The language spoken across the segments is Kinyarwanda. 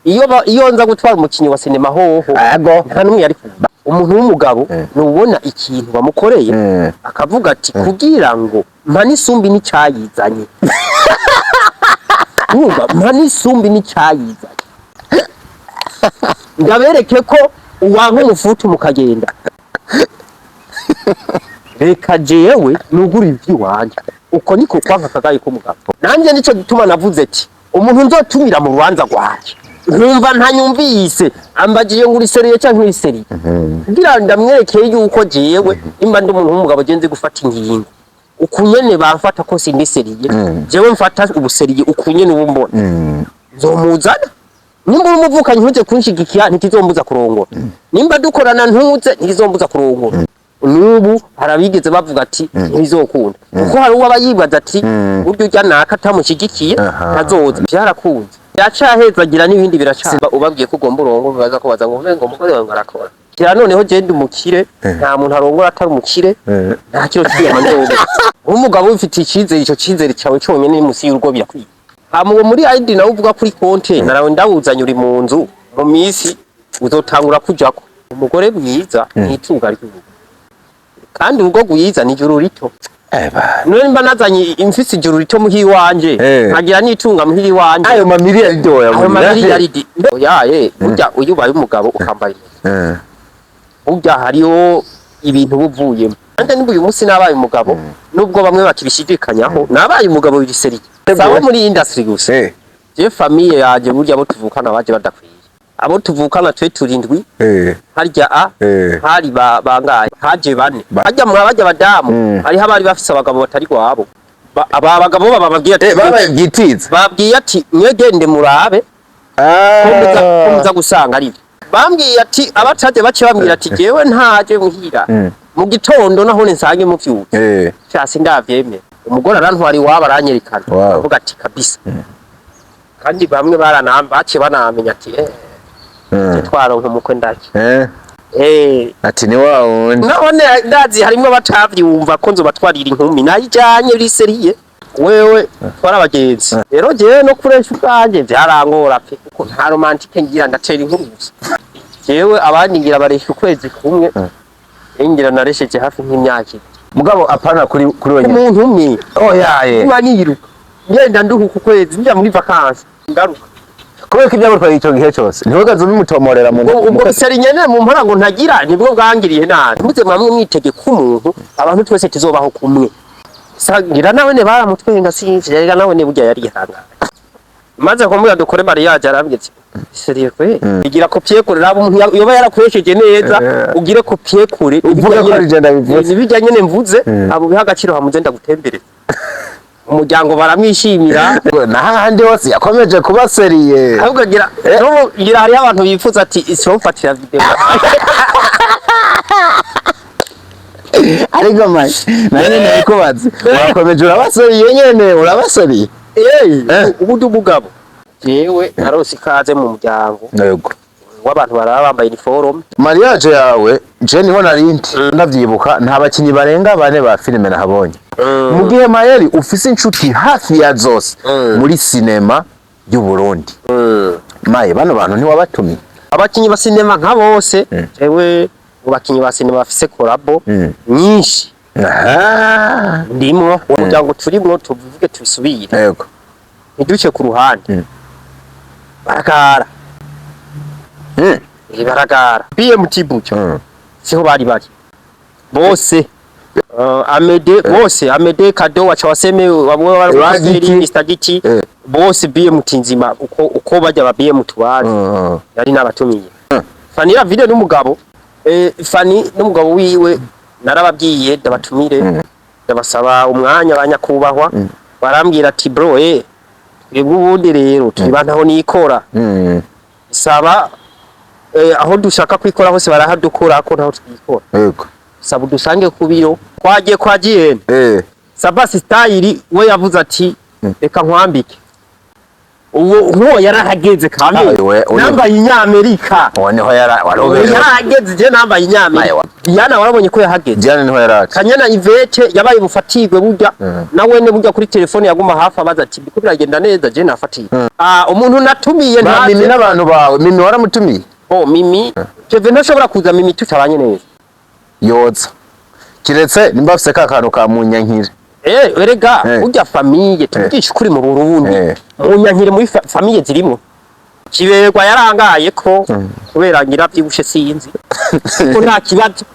iyo nza gutwara umukinyi wa sinema hoho nta numwe yari kuba umuntu w'umugabo nubona ikintu bamukoreye akavuga ati kugira ngo mpanisumbi n'icyayizanye Numva mpanisumbi n'icyayizanye ndabereke ko uwanka umufutu mukagenda reka jewe nugura ivy'iwanje uko niko kwanka kagaye ko mugabo nanje nico gituma navuze ati umuntu nzotumira mu rubanza rwaje nkumva ntanyumvise ambagiye nguri seriye cyangwa nguri seriye kugira ndamwerekeye yuko jewe imba ndi umuntu w'umugabo genze gufata ingingo ukunyene bafata ko sindi seriye jewe mfata ubuseriye ukunyene ubumbona nzomuzana nimba umuvukanye ntuje kunshigikiya ntikizombuza kurongora nimba dukorana ntuze ntikizombuza kurongora nubu harabigeze bavuga ati ntizokunda kuko hari uwo abayibaza ati buryo ujya naka tamushigikiye tazoza byarakunze yacahezagira n'ibindi biracaba ubabwiye ko ugomba urongo baza ko baza ngo umugore wawe arakora kira noneho genda umukire nta muntu arongora atari umukire nta kiro cyiyama ndogo umugabo ufite ikizere ico kizere cyawe cyonyene musi y'urugo birakwiye hamuwe muri ID nawe uvuga kuri konte narawe ndawuzanye uri mu nzu mu misi uzotangura kujako umugore mwiza n'itunga ry'urugo kandi urugo gwiza ni juru rito none mba nazanye imfisi juru rito muhi wanje nkagira n'itunga muhi wanje ayo mamiliyari doya yaye burya uyubaye umugabo ukambaye burya hariyo ibintu buvuyemo kandi niba uyu munsi nabaye umugabo nubwo bamwe bakibishidikanyaho nabaye umugabo w'ibiseriye sawa muri industry gusa je famille yaje burya abo tuvukana baje badakwiye abo tuvukana twe turindwi harya hari bangaye haje bane harya mwabajya badamu hari habari bafise abagabo batari kwabo aba bagabo bababwiye ati babagitiza babwiye ati mwegende murabe komeza gusanga ari bambwiye ati abataje bace bambwira ati jewe ntaje muhira mu gitondo naho nsange mu vyuke cyase ndavyemye umugore arantwari waba aranyerikana avuga ati kabisa kandi bamwe baranambace banamenya ati twaronka umukwe ndaki ati ni wawundi none ndazi harimo batavyumva ko nzo batwarira inkumi nayijanye uri seriye wewe twara abagenzi rero jewe no kuresha ubwanje byarangora pe kuko nta romantique ngira ndatera inkuru gusa jewe abandi ngira baresha ukwezi kumwe ngira naresheje hafi nk'imyaka mugabo apana kuri wenyine umuntu umwe yaye maniruka ngenda nduhuka ukwezi njya muri vacances ngaruka kubera ko ibyabo twari icyo gihe cyose ntiwagaze umutomorera mu ubwo seri nyene mu mpara ngo ntagira nibwo bwangiriye nabi muze mwamwe mwitegeka umuntu abantu twese tuzobaho kumwe sagira nawe ne baramutwenga sinzi rega nawe ne burya yari ihanga maze kumubwira dukore mariage arambye seri kwe igira kopie kure rabo umuntu yoba yarakoresheje neza ugire kopie kure uvuga ko ari genda bivuze bijya nyene mvuze abo biha agaciro hamuze ndagutembereza umuryango baramwishimira nahandi hose yakomeje kuba seriye ahubwo gira hari abantu bifuza ati isomfatira video ariko mashi nane nikubaze wakomeje urabaseriye nyene urabaseriye ubudu bugabo jewe narose ikaze mu muryango yego w'abantu baraba bambaye uniforme mariage yawe je niho narindi ndavyibuka nta bakinyi barenga bane ba filime nahabonye mu gihe Mayeri ufise inshuti hafi ya zose muri sinema y'u Burundi maye bano bantu ntiwabatumye abakinyi ba sinema nka bose jewe ubakinyi ba sinema bafise collabo nyinshi ndimo umuryango turimo tuvuge tubisubire yego ntiduce ku ruhande baragara baragara BMT bucyo siho bari bose Amede bose Amede Kado wacha waseme wamwe barafiri Mr Giti bose BMT nzima uko bajya ba BMT bazi yari nabatumiye Fanira video n'umugabo Fani n'umugabo wiwe narababwiye ndabatumire ndabasaba umwanya abanyakubahwa barambwira ati bro twebwe ubundi rero tubantaho nikora saba aho dushaka kwikora hose barahadukura ko ntaho twikora yego sabu dusange kubiro kwagiye Sabasi style we yavuze ati reka nkwambike uwo yarahageze kandi nambaye inyamerika niho warobeye yarahageze je nambaye inyamerika Diana warabonye ko yahageze Diana niho yaraje Kanyana Ivete yabaye bufatirwe burya nawe ne burya kuri telefone yaguma hafi abaza ati biko biragenda neza je nafatiye umuntu natumiye nta Mimi n'abantu bawe Mimi waramutumiye Mimi Kevin ntashobora kuza Mimi tutabanye neza yoza kiretse nimba afise kakantu ka munyankire erega burya famille tugisha kuri mu Burundi munyankire muri famille zirimo kiberwa yarangaye ko kubera ngira byibushe sinzi ko nta kibazo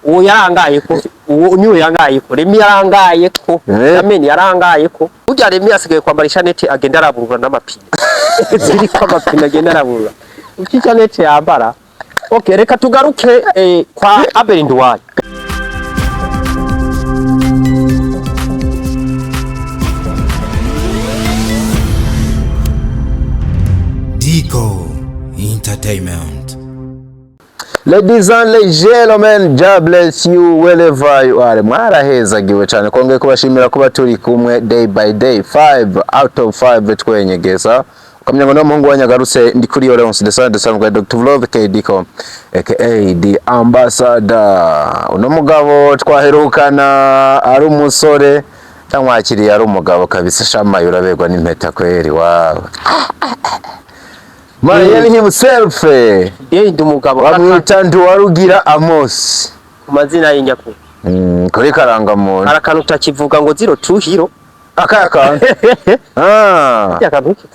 uwo yarangaye ko uwo niwe yarangaye ko Remi yarangaye ko Amen yarangaye ko burya Remi asigaye kwambara ishanete agenda araburura n'amapine ziri ko amapine agenda araburura iki chanete yambara okay reka tugaruke kwa Abel Nduwayo Dico Entertainment. Ladies and gentlemen, God bless you wherever you are. Mwarahezagiwe cyane kongeye kubashimira kuba turi kumwe day by day 5 out of 5 twenyegeza ukamenya ngo n'umuhungu wanyagarutse ndi kuri Oreonce de Sande Samwe Dr. Vlove KDiko aka the ambassador. Uno mugabo twaherukana ari umusore cyamwakiriye ari umugabo kabisa shamaye urabegwa n'impeta kweri wawe. Marielle himself ndi umugabo bamwita Nduwarugira Amos ku mazina y'inyakuri kuri karangamuntu arakantu utakivuga ngo zero to hero akaka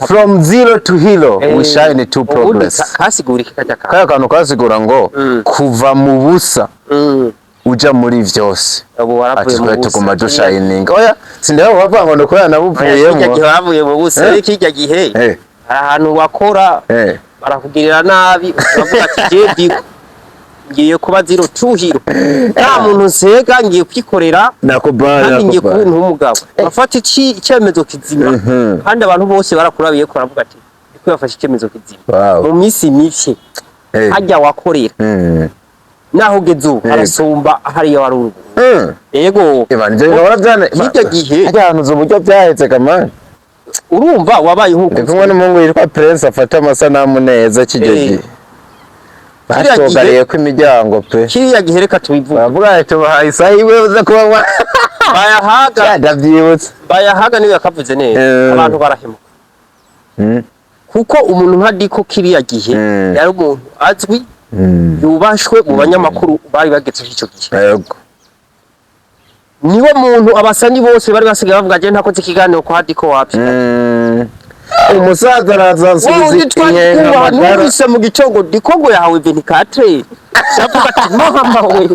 from zero to hero we shine to progress kasigura ikajya kaya kantu kasigura ngo kuva mu busa uja muri vyose abo waravuye mu busa tuguma do shining oya sindaho bavanga no koya nabuvuyemo kijya gihe wavuye mu busa kijya gihe ahantu wakora barakugirira nabi uravuga ati je ngiye kuba zero to hero nta muntu nsega ngiye kwikorera nakubara ngiye kubuntu umugabo bafata icyemezo kizima kandi abantu bose barakurabiye ko baravuga ati iko yafashe icyemezo kizima mu minsi mike hajya wakorera naho gezu arasumba hariya warungu yego ibanje barabyane kijya gihe ahantu zo buryo byahetse kamana urumva wabaye huko kumwe n'umuhungu yitwa Prince afata amasanamu neza kijegi batogariye ko imiryango pe kiriya gihe reka tubivuga bavuga ati bahaye isahiwe uza kuba bayahaga ndabyibutse bayahaga niwe yakavuze neza abantu barahemuka kuko umuntu nka Diko kiriya gihe yari umuntu azwi yubashwe mu banyamakuru bari bagetse icyo gihe yego niwe muntu abasani bose bari basigaye bavuga je ntakoze ikiganiro kwa Diko wapi umusaza arazasubiza inyenga mu gicongo Diko ngo yahawe 24 yavuga ati mama we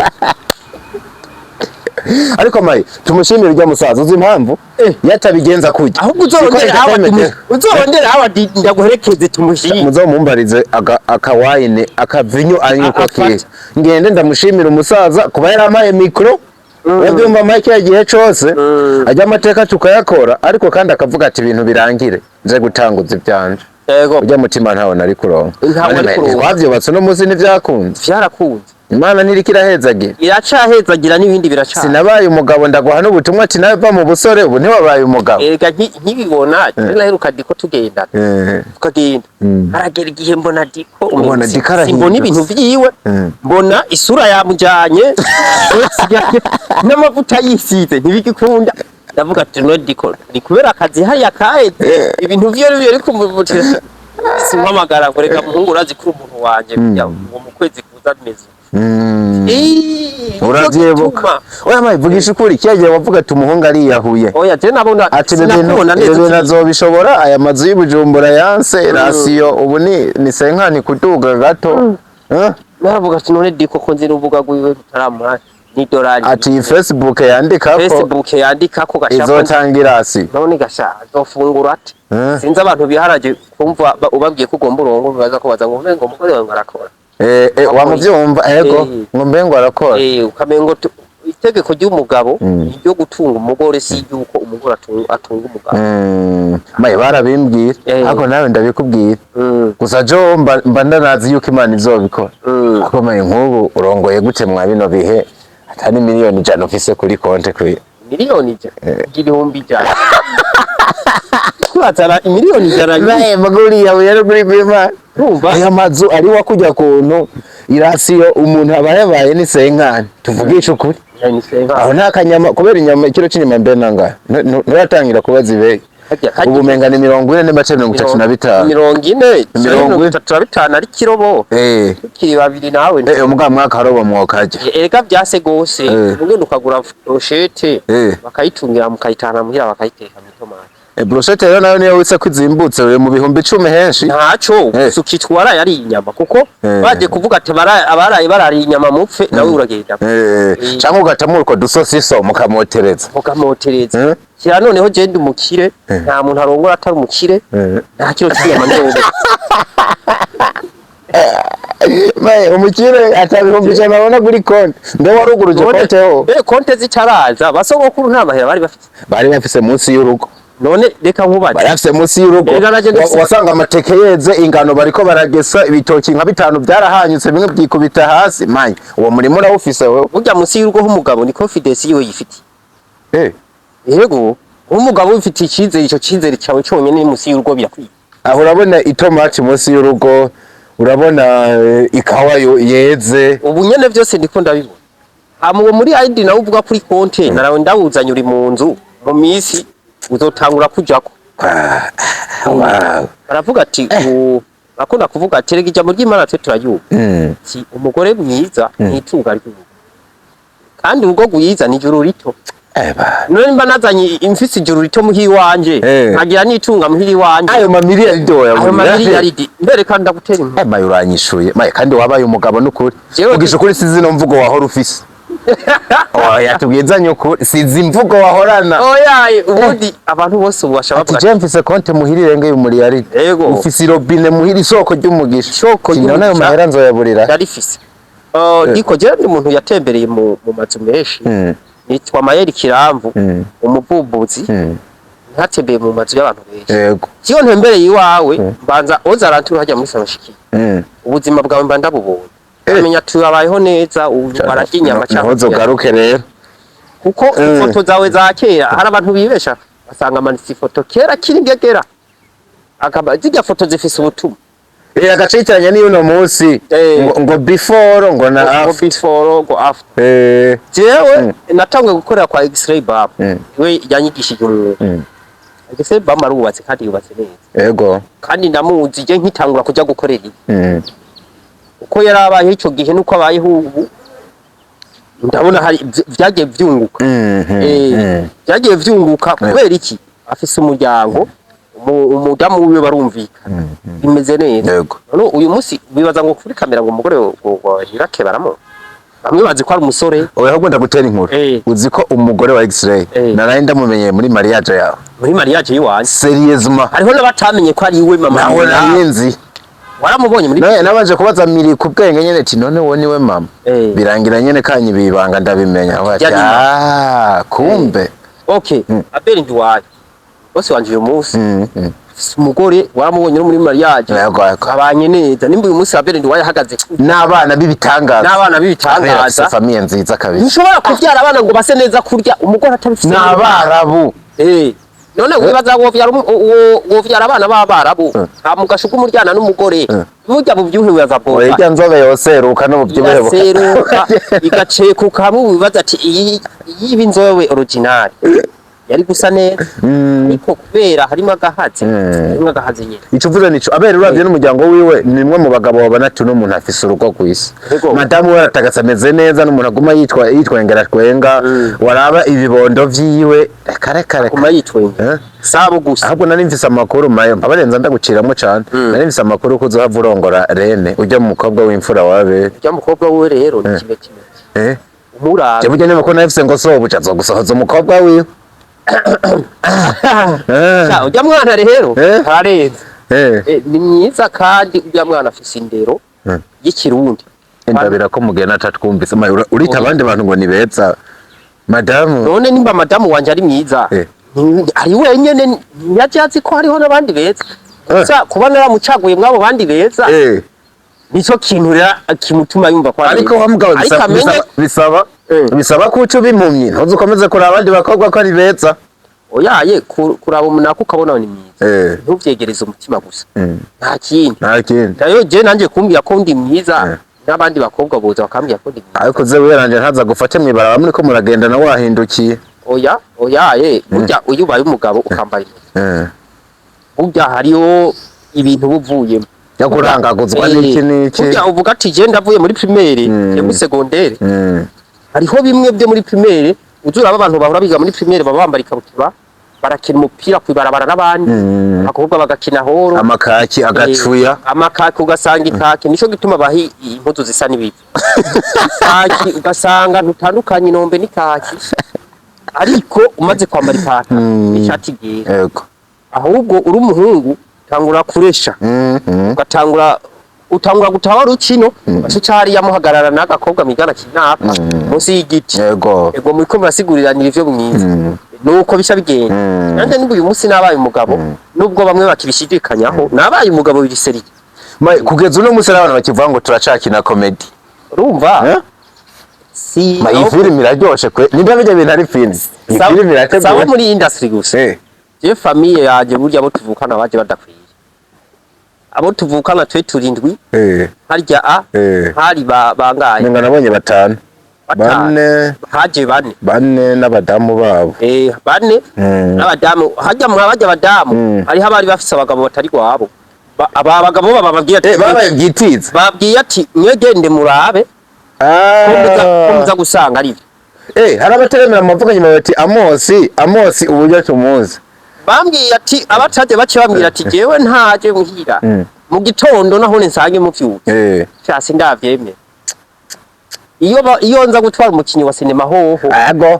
ariko mayi tumushimira ujya musaza uzi impamvu yatabigenza kujya ahubwo uzorondera aho ndaguherekeze tumushimire muzomumbarize akawayine akavinyo anyuko kiye ngende ndamushimira umusaza kuba yaramaye mikro yabyumva mike yagiye cyose ajya amateka tukayakora ariko kandi akavuga ati ibintu birangire nze gutanguza ibyanje yego ujya mutima ntawo nari kuronka twavyubatse no muzi n'ivyakunze byarakunze Imana ntirikirahezagira iracahezagira n'ibindi biraca sinabaye umugabo ndaguha n'ubutumwa ati nawe va mu busore ubu ntiwabaye umugabo ega nkibibona naheruka Diko tugenda tukagenda aragera igihe mbona Diko ubona Diko mbona ibintu vyiwe mbona isura yamujanye n'amavuta yisize ntibigikunda ndavuga ati no Diko ni kubera akazi hariya kaheze ibintu vyo biri kumuvutira simpamagara ngo reka muhungu urazi kuri umuntu wanje ngo mu kwezi kuza bimeze uravyibuka oya mayi vugisha ukuri cyagiye wavuga ati umuhungu ari yahuye oya je nabona ati bebe nazobishobora aya mazu y'Ibujumbura yanse rasiyo ubu ni senkani kuduga gato naravuga ati none Diko ko nzi n'uvuga gwiwe rutaramura ni dolari ati Facebook yandikako gashaka izotangira asi none gasha azofungura ati sinzi abantu biharaje kumva ubabwiye ko ugomba urongo baza kubaza ngo mbe ngo umugore wawe ngarakora wamuvyumva ego ngo mbe ngo arakora ukamengo itegeko ry'umugabo ryo gutunga umugore si yuko umugore atunga umugabo maye barabimbwira ako nawe ndabikubwira gusa jo mba ndanazi yuko Imana izobikora ako maye nk'ubu urongoye gute mwa bino bihe atani miliyoni 100 ufise kuri konte kwi miliyoni 100 igihumbi 100 turazana miliyoni ijana maguri yawe yari kuri bima urumva aya mazu ari wakujya kuntu irasiyo umuntu abaye ni senkani tuvugisha ukuri aho nta kanyama kubera inyama ikiro cy'inyama mbe nanga nuratangira kubaza ibeye ubu menga ni 40 n'amace 35 40 ari kirobo kiri babiri nawe umugabo mwaka harobo mwokaje erega byase gose ugenda ukagura brochette bakayitungira mukayitana muhira bakayiteka mu tomate brochette rero nayo niyo witse kwizimbutse mu bihumbi 10 henshi ntaco sukitwara yari inyama kuko baje kuvuga ati abaraye barari inyama mupfe nawe uragenda cyangwa ugatamura ko dusosiso mukamotereza kira noneho je ndi umukire nta muntu arongora atari umukire nta kiro cy'inyama ndogo umukire atabihumbi ijana abona kuri konti ndo waruguruje konti ho konti zitaraza basogokuru nta mahera bari bafise munsi y'urugo none reka nkubaje bari bafise munsi y'urugo wasanga amateke yeze ingano bariko baragesa ibitoki nka 5 byarahanyutse bimwe byikubita hasi manye uwo murimo urawufise wewe burya munsi y'urugo h'umugabo ni confidence yiwe yifiti yego umugabo ufite icyizere icyo cyizere cyawe cyonyine ni munsi y'urugo birakwiye aho urabona itomati munsi y'urugo urabona ikawa yeze ubu nyene byose ndiko ndabibona amuwo muri ID nawe uvuga kuri konte narawe ndawuzanye uri mu nzu mu misi uzotangura kujako baravuga ati bakunda kuvuga ati rega ijambo ry'Imana twe turayuba si umugore mwiza n'itunga ry'urugo kandi urugo gwiza ni juru rito none mba nazanye imfisi ijuru rito muhi wanje nkagira nitunga muhi wanje ayo mamiliyari doya ayo mamiliyari mbere kandi ndagutera imwe mayo uranyishuye mayo kandi wabaye umugabo n'ukuri ugisha kuri sizino mvugo wahora ufise oya tubwizanye ukuri sizi imvugo wahorana oya ubundi abantu bose ubasha bavuga ati je mfise konte muhiri renge umuliyari ufise robine muhiri soko ry'umugisha soko ry'umugisha nayo mahera nzoyaburira yarifise ndiko je ndi umuntu yatembereye mu mazu menshi nitwa Mayeri Kiramvu umuvumbuzi ntatembeye mu mazu y'abantu benshi yego kiyo ntembereye iwawe mbanza ozarantura hajya muri sanashiki ubuzima bwawe mba ndabubonye amenya tubayeho neza barakinyama cyangwa uzogaruke rero kuko ifoto zawe za kera hari abantu bibesha basanga amanitse ifoto kera kiri ngegera akaba zijya foto zifise ubutumwa agacitiranya niyo no munsi ngo before ngo na after before ngo after jewe natangwe gukorera kwa X-ray bab we yanyigishije X-ray bab marubatse kandi yubatse neza yego kandi ndamuzi je nkitangura kujya gukorera uko yarabaye ico gihe nuko abayeho ubu ndabona hari byagiye vyunguka byagiye vyunguka kubera iki afise umuryango umudamu wiwe barumvikana bimeze neza none uyu munsi bibaza ngo kuri kamera ngo umugore yirake baramo bamwe bazi ko ari umusore oya ahubwo ndagutera inkuru uzi ko umugore wa X-ray naraye ndamumenye muri mariage yawe muri mariage yiwanje seriousement hariho nabatamenye ko ari iwe mama nawe nayenzi waramubonye muri nabaje kubaza miri ku bwenge nyene ati none wo niwe mama birangira nyene kanyi bibanga ndabimenya kumbe okay abeli ndiwaye bose wanje uyu munsi umugore waramubonye no muri mariage abanye neza nimba uyu munsi abeli ndiwaye hagaze n'abana bibitangaza famille nziza kabisa nshobora kubyara abana ngo base neza kurya umugore atabifite n'abarabu none wibaza wovyara abana b'abarabu amugashuka umuryana n'umugore burya buvyuhe wibaza irya nzobe yoseruka no buvyibuhe seruka igacekuka hamwe wibaza ati iyi inzobe original yari gusa neza niko kubera harimo agahazi nyine icuvuze nico abere uravye n'umuryango wiwe nimwe mu bagabo babana tuno umuntu afise urugo kwisi madamu we atagasa meze neza n'umuntu aguma yitwengera twenga waraba ibibondo vyiwe kare aguma yitwenga sabo gusa ahubwo nari mfise amakuru mayo abarenza ndaguciramwe cyane nari mfise amakuru ko uzohava urongora Rene ujya mu mukobwa w'imfura wabe ujya mukobwa we rero ni kimwe umurara je burya nyuma ko nafise ngo so buca zogusohoza umukobwa wiwe ujya mwana rero ararenze ni myiza kandi ujya mwana afise indero y'ikirundi ndabira ko mugena atatwumvise urita abandi bantu ngo ni beza madamu none nimba madamu wanje ari myiza ari wenyene nyajazi ko hariho nabandi beza gusa kuba naramucaguye mwabo bandi beza nico kintu rero kimutuma yumva ko ariko wamugabo bisaba ko uco bimpumye ntuzi ukomeze kuraba abandi bakobwa ko ari beza oyaye kuraba umunaka ukabona ni mwiza ntuvyegereze umutima gusa nta kindi nayo je nanje kumbwira ko ndi mwiza n'abandi bakobwa boza bakambwira ko ndi mwiza ariko zewe yaranje ntaza gufate mwibara bamwe ko muragenda na wahindukiye oyaye burya uyu ubaye umugabo ukambara burya hariyo ibintu buvuyemo yakurangaguzwa n'iki burya uvuga ati je ndavuye muri primaire je muri secondaire hariho bimwe byo muri primaire uzura abantu bahora biga muri primaire baba bambara ikabutura barakina umupira kwibarabara n'abandi abakobwa bagakina horo amakaki agacuya amakaki ugasanga ikaki nico gituma bahi impuzu zisa n'ibibi ikaki ugasanga ntutandukanye inombe n'ikaki ariko umaze kwambara ikaki ishati gira yego ahubwo uri umuhungu tangura kuresha utangura gutawa rukino bashicari yamuhagarara n'agakobwa migana kinapa munsi y'igiti yego muri ko murasigurirana ivyo mwiza nuko bisha bigenda nande niba uyu munsi nabaye umugabo nubwo bamwe bakibishidikanyaho nabaye umugabo biriseri kugeza uno munsi n'abantu bakivuga ngo turacakina comedy urumva si iyi film iraryoshe kwe nimba bijya bintu ari film iyi film irateguwe sawa muri industry gusa je famille yaje burya abo tuvukana baje badakwiye abo tuvukana twe turindwi harya hari bangaye ninga nabonye batanu haje bane n'abadamu babo bane n'abadamu harya mwabajya abadamu hari habari bafise abagabo batari gwabo aba bagabo bababwiye ati babaye byitiza babwiye ati mwegende murabe ko gusanga ari hari abateremera amavuganye bati Amosi uburyo tumuzi bambwiye ati abataje bace bambwira ati jewe ntaje muhira mu gitondo naho nsange mu vyuke cyase ndavyemye iyo nza gutwara umukinyi wa sinema hoho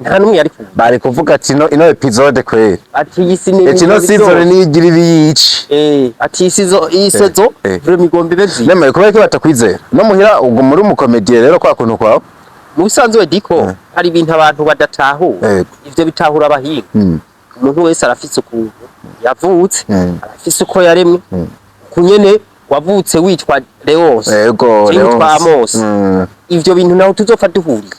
nta numwe yari bari kuvuga ati ino episode kweri ati iyi sinema ino season nigira ibiyici ati iyi sezo vraiment igombe bezi nemaye kubera ko batakwizera no muhira ubwo muri umukomediye rero kwa kuntu kwawe mu bisanzwe diko hari ibintu abantu badatahura ivyo bitahura abahinga umuntu wese arafise ukuntu yavutse arafise uko yaremwe kunyene wavutse witwa Leonce witwa Amos ivyo bintu naho tuzopfa duhuriye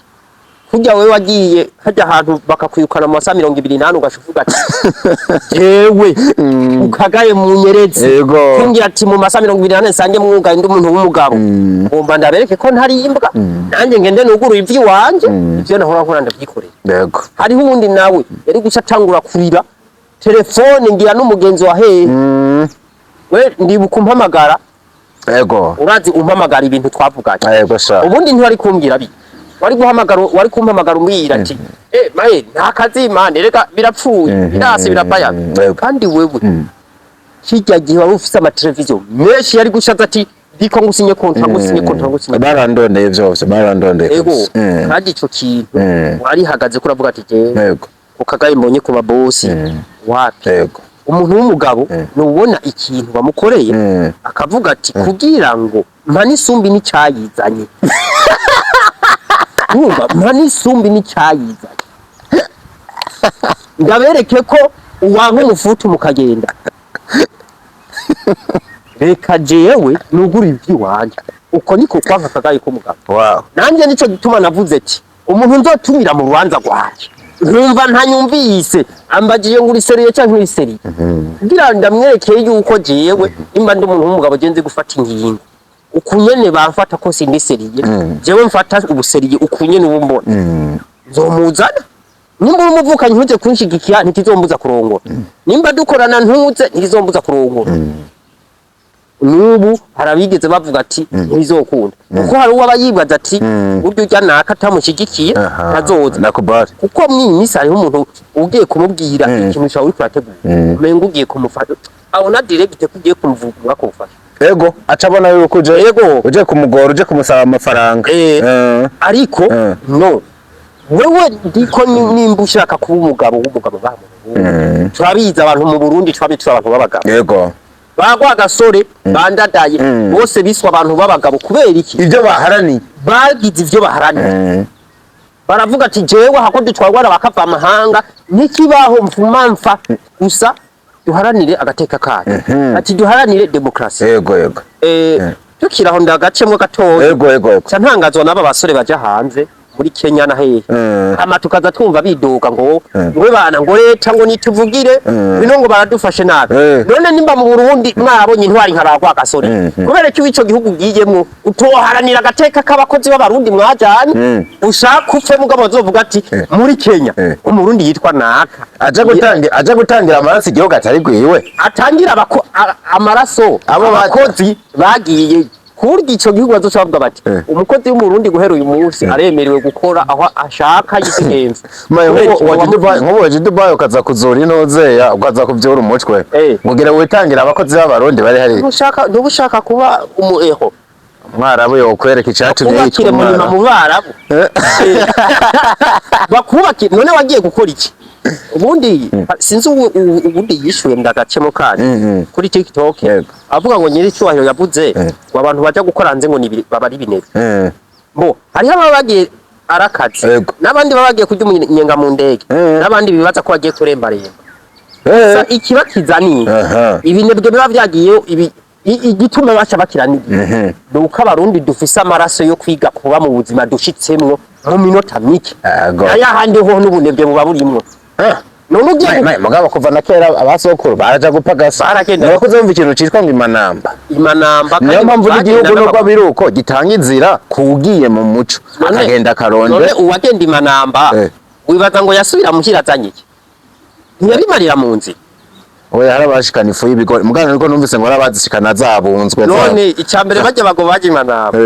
kujya wewe wagiye hajya ahantu bakakwirukana mu masa 28 ugashuvuga ati jewe ukagaye mu nyeretse kungira ati mu masa 28 sange mwuga ndi umuntu w'umugabo ngomba ndabereke ko ntari imbwa nanjye ngende nuguru ivyi wanje ivyo nahora nkora ndavyikorera yego hari hundi nawe yari guca tangura kurira telefone ngira n'umugenzi wa hehe we ndibuka umpamagara yego urazi umpamagara ibintu twavuganye yego sha ubundi ntwari kumbwira bi wari kumpamagara umbwira ati maye nta kazi mane reka birapfuye birase birapaya kandi wewe kijya gihe wari ufise ama televiziyo menshi yari gushaza ati diko ngusinye kontra barandondeye byose barandondeye yego kandi ico kintu wari hagaze kuravuga ati yego ukagaye mbonye ku babosi wapi yego umuntu w'umugabo nubona ikintu bamukoreye akavuga ati kugira ngo mpani sumbi ni cyayizanye numva mpani sumbi ni cyayizanye ndabereke ko uwanka umufutu mukagenda reka jewe nugura ivyi wanje uko niko kwanka kagaye ko mugabo nanje nico gituma navuze ati umuntu nzotumira mu rubanza rwaje numva ntanyumvise ambagiye nguri seriye cyangwa uri seriye kugira ndamwerekeye yuko jewe imba ndi umuntu w'umugabo genze gufata ingingo ukunyene bamfata ko sindi seriye jewe mfata ubuseriye ukunyene ubumbona nzomuzana nimba umuvukanye ntuje kunshigikiya ntikizombuza kurongora nimba dukorana ntuze ntikizombuza kurongora nubu harabigeze bavuga ati ntizokunda kuko hari uwo abayibaza ati buryo ujya naka tamushigikiye azoza nakubari kuko mwinisi hariho umuntu ugiye kumubwira ikintu cyawe uri kurategura umenga ugiye kumufata abona direct kugiye kumvuga mwakufasha yego acabona yuko uje kumugora uje kumusaba amafaranga ariko no wewe ndiko nimba ushaka kuba umugabo w'umugabo bamu turabiza abantu mu Burundi twabitura abantu babagabo yego bagwa gasore bandadaye bose biswa abantu babagabo kubera iki ivyo baharaniye bagize ivyo baharaniye baravuga ati jewe hako dutwarwa bakava amahanga nikibaho mfumamfa gusa duharanire agateka kacu ati duharanire demokrasi yego tukiraho ndagacemwe gatoya yego cyantangazwa n'aba basore baje hanze muri Kenya na hehe hama tukaza twumva bidoga ngo ngwe bana ngo leta ngo nituvugire bino ngo baradufashe nabi none nimba mu Burundi mwabonye intwari nkaragwa gasore kubera cyo ico gihugu giyemwo utoharanira agateka k'abakozi b'abarundi mwajanye ushaka upfe mugabo zovuga ati muri Kenya umurundi yitwa naka aja gutangira amaraso igihugu atari gwiwe atangira amaraso abakozi bagiye kurya ico gihugu bazocavuga bati umukozi w'umurundi guhera uyu munsi aremerewe gukora aho ashaka yigenza nk'ubu waje Dubai ukaza kuzura inozeya ukaza kuvyura umutwe mugira witangira abakozi b'abarundi bari hari ntubushaka kuba umueho mwarabu yokwereka icatumye yitwa mu barabu bakubakire none wagiye gukora iki ubundi sinzi ubundi yishuye ndagacemo kandi kuri TikTok avuga ngo nyiri cyubahiro yavuze ngo abantu baje gukora hanze ngo babari binebe bo hariho ababagiye arakazi n'abandi babagiye kujya umunyenga mu ndege n'abandi bibaza ko bagiye kurembaremba ikibakizani ibinebwe biba byagiye igituma baca bakiranira nuko abarundi dufise amaraso yo kwiga kuba mu buzima dushitsemwo mu minota mike ayahandi ho n'ubunebwe buba burimwo none ugiye mugabo kuva na kera abasokuru baraja gupagasa nakoze umva ikintu citwa ngo imanamba niyo mpamvu igihugu nubwo biruko gitanga inzira kugiye mu muco akagenda karonde none uwagenda imanamba wibaza ngo yasubira muhirazanye iki ntiyabimarira mu nzira oya harabashikana ifu y'ibigori mugana niko numvise ngo arabazishikana zabunzwe none icambere bajya bago baje imanamba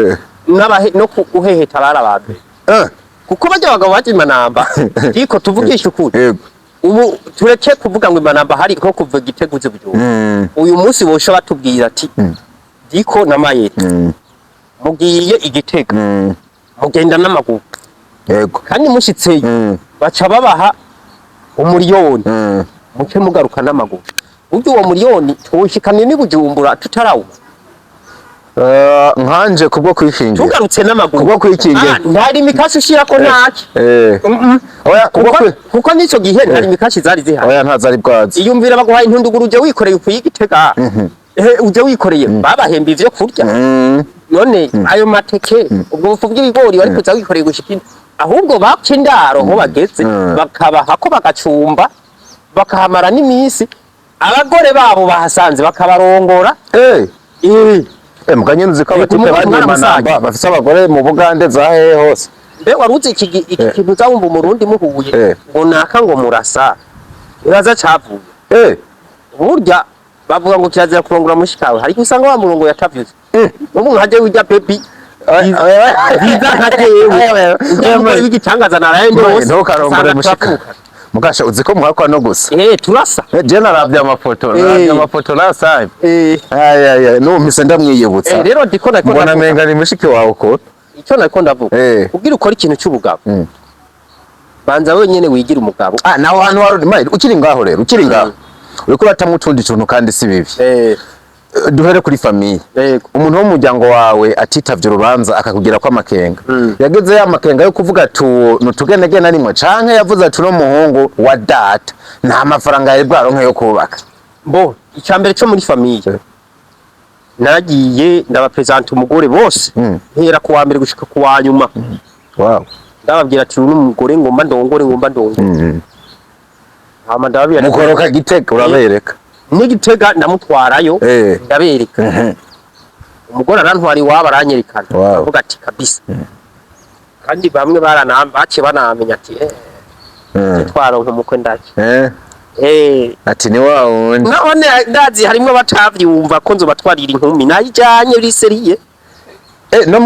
n'abahe no kuheheta barabade kuko bajya bagabo baje imanamba diko tuvugisha ukuri ubu tureke kuvuga ngo imanamba hari nko kuva giteguze byuko uyu munsi bosha batubwira ati diko na mayete mugiye igitega mugenda n'amaguru yego kandi mushitse baca babaha umuriyoni muke mugaruka n'amaguru buryo uwo muriyoni tuwushikanye n'Ibujumbura tutarawo nkanje kubwo kwikingira tugarutse n'amaguru kubwo kwikingira ntari mikasi ushira ko ntaki oya kuko nico gihe ntari mikasi zari zihari oya ntazari bwazi iyumvira baguhaye intunduguru uje wikoreye ukuyigitega uje wikoreye babahemba ivyo kurya none ayo mateke ubwo bufu bw'ibigori bari kuza wikoreye gushikina ahubwo bapfa indaro ho bageze bakabaha ko bagacumba bakahamara n'imisi abagore babo bahasanze bakabarongora muganye nuziko abatipe bari manamba bafise abagore mu Bugande za hehe hose mbe waruzi iki kintu zawumva umurundi muhuye ngo naka ngo murasa iraza cavuye burya bavuga ngo kirazira kurongora mushikawe hari usanga wa murongo yatavyuze ubu nkaje wijya pepi biza nkajewe ugiye w'igitangaza naraye ndose ntukarongore mushikawe mugasha uziko muhakwa no gusa turasa je naravye amafoto nasaye aya numise ndamwiyibutsa rero diko nako mbona menga ni mushiki wawe ko icyo nako ndavuga ubwira ukora ikintu cy'ubugabo banza wenyene wigira umugabo naho hano waruri mai ukiri ngaho rero ukiri ngaho uriko batamwe utundi tuntu kandi si bibi duhere kuri famille umuntu wo mu muryango wawe atitavye urubanza akakugira kwa makenga yageze ya makenga yo kuvuga nutugenegena nimwe canke yavuze ati no muhungu wa data nta mafaranga yari bwaronke yo kubaka bo icambere cyo muri famille naragiye ndabapresenta umugore bose ntera kuwa mbere gushika kuwa nyuma ndababwira ati n'umugore ngomba ndongore hama ndababwira mukoroka Gitega urabereka n'Igitega ndamutwarayo ndabereka umugore arantwari waba aranyerekana avuga ati kabisa kandi bamwe baranambace banamenya ati twaro nk'umukwe ndaki ati ni wawe none ndazi harimo batavyumva ko nzo batwarira inkumi najanye riseriye no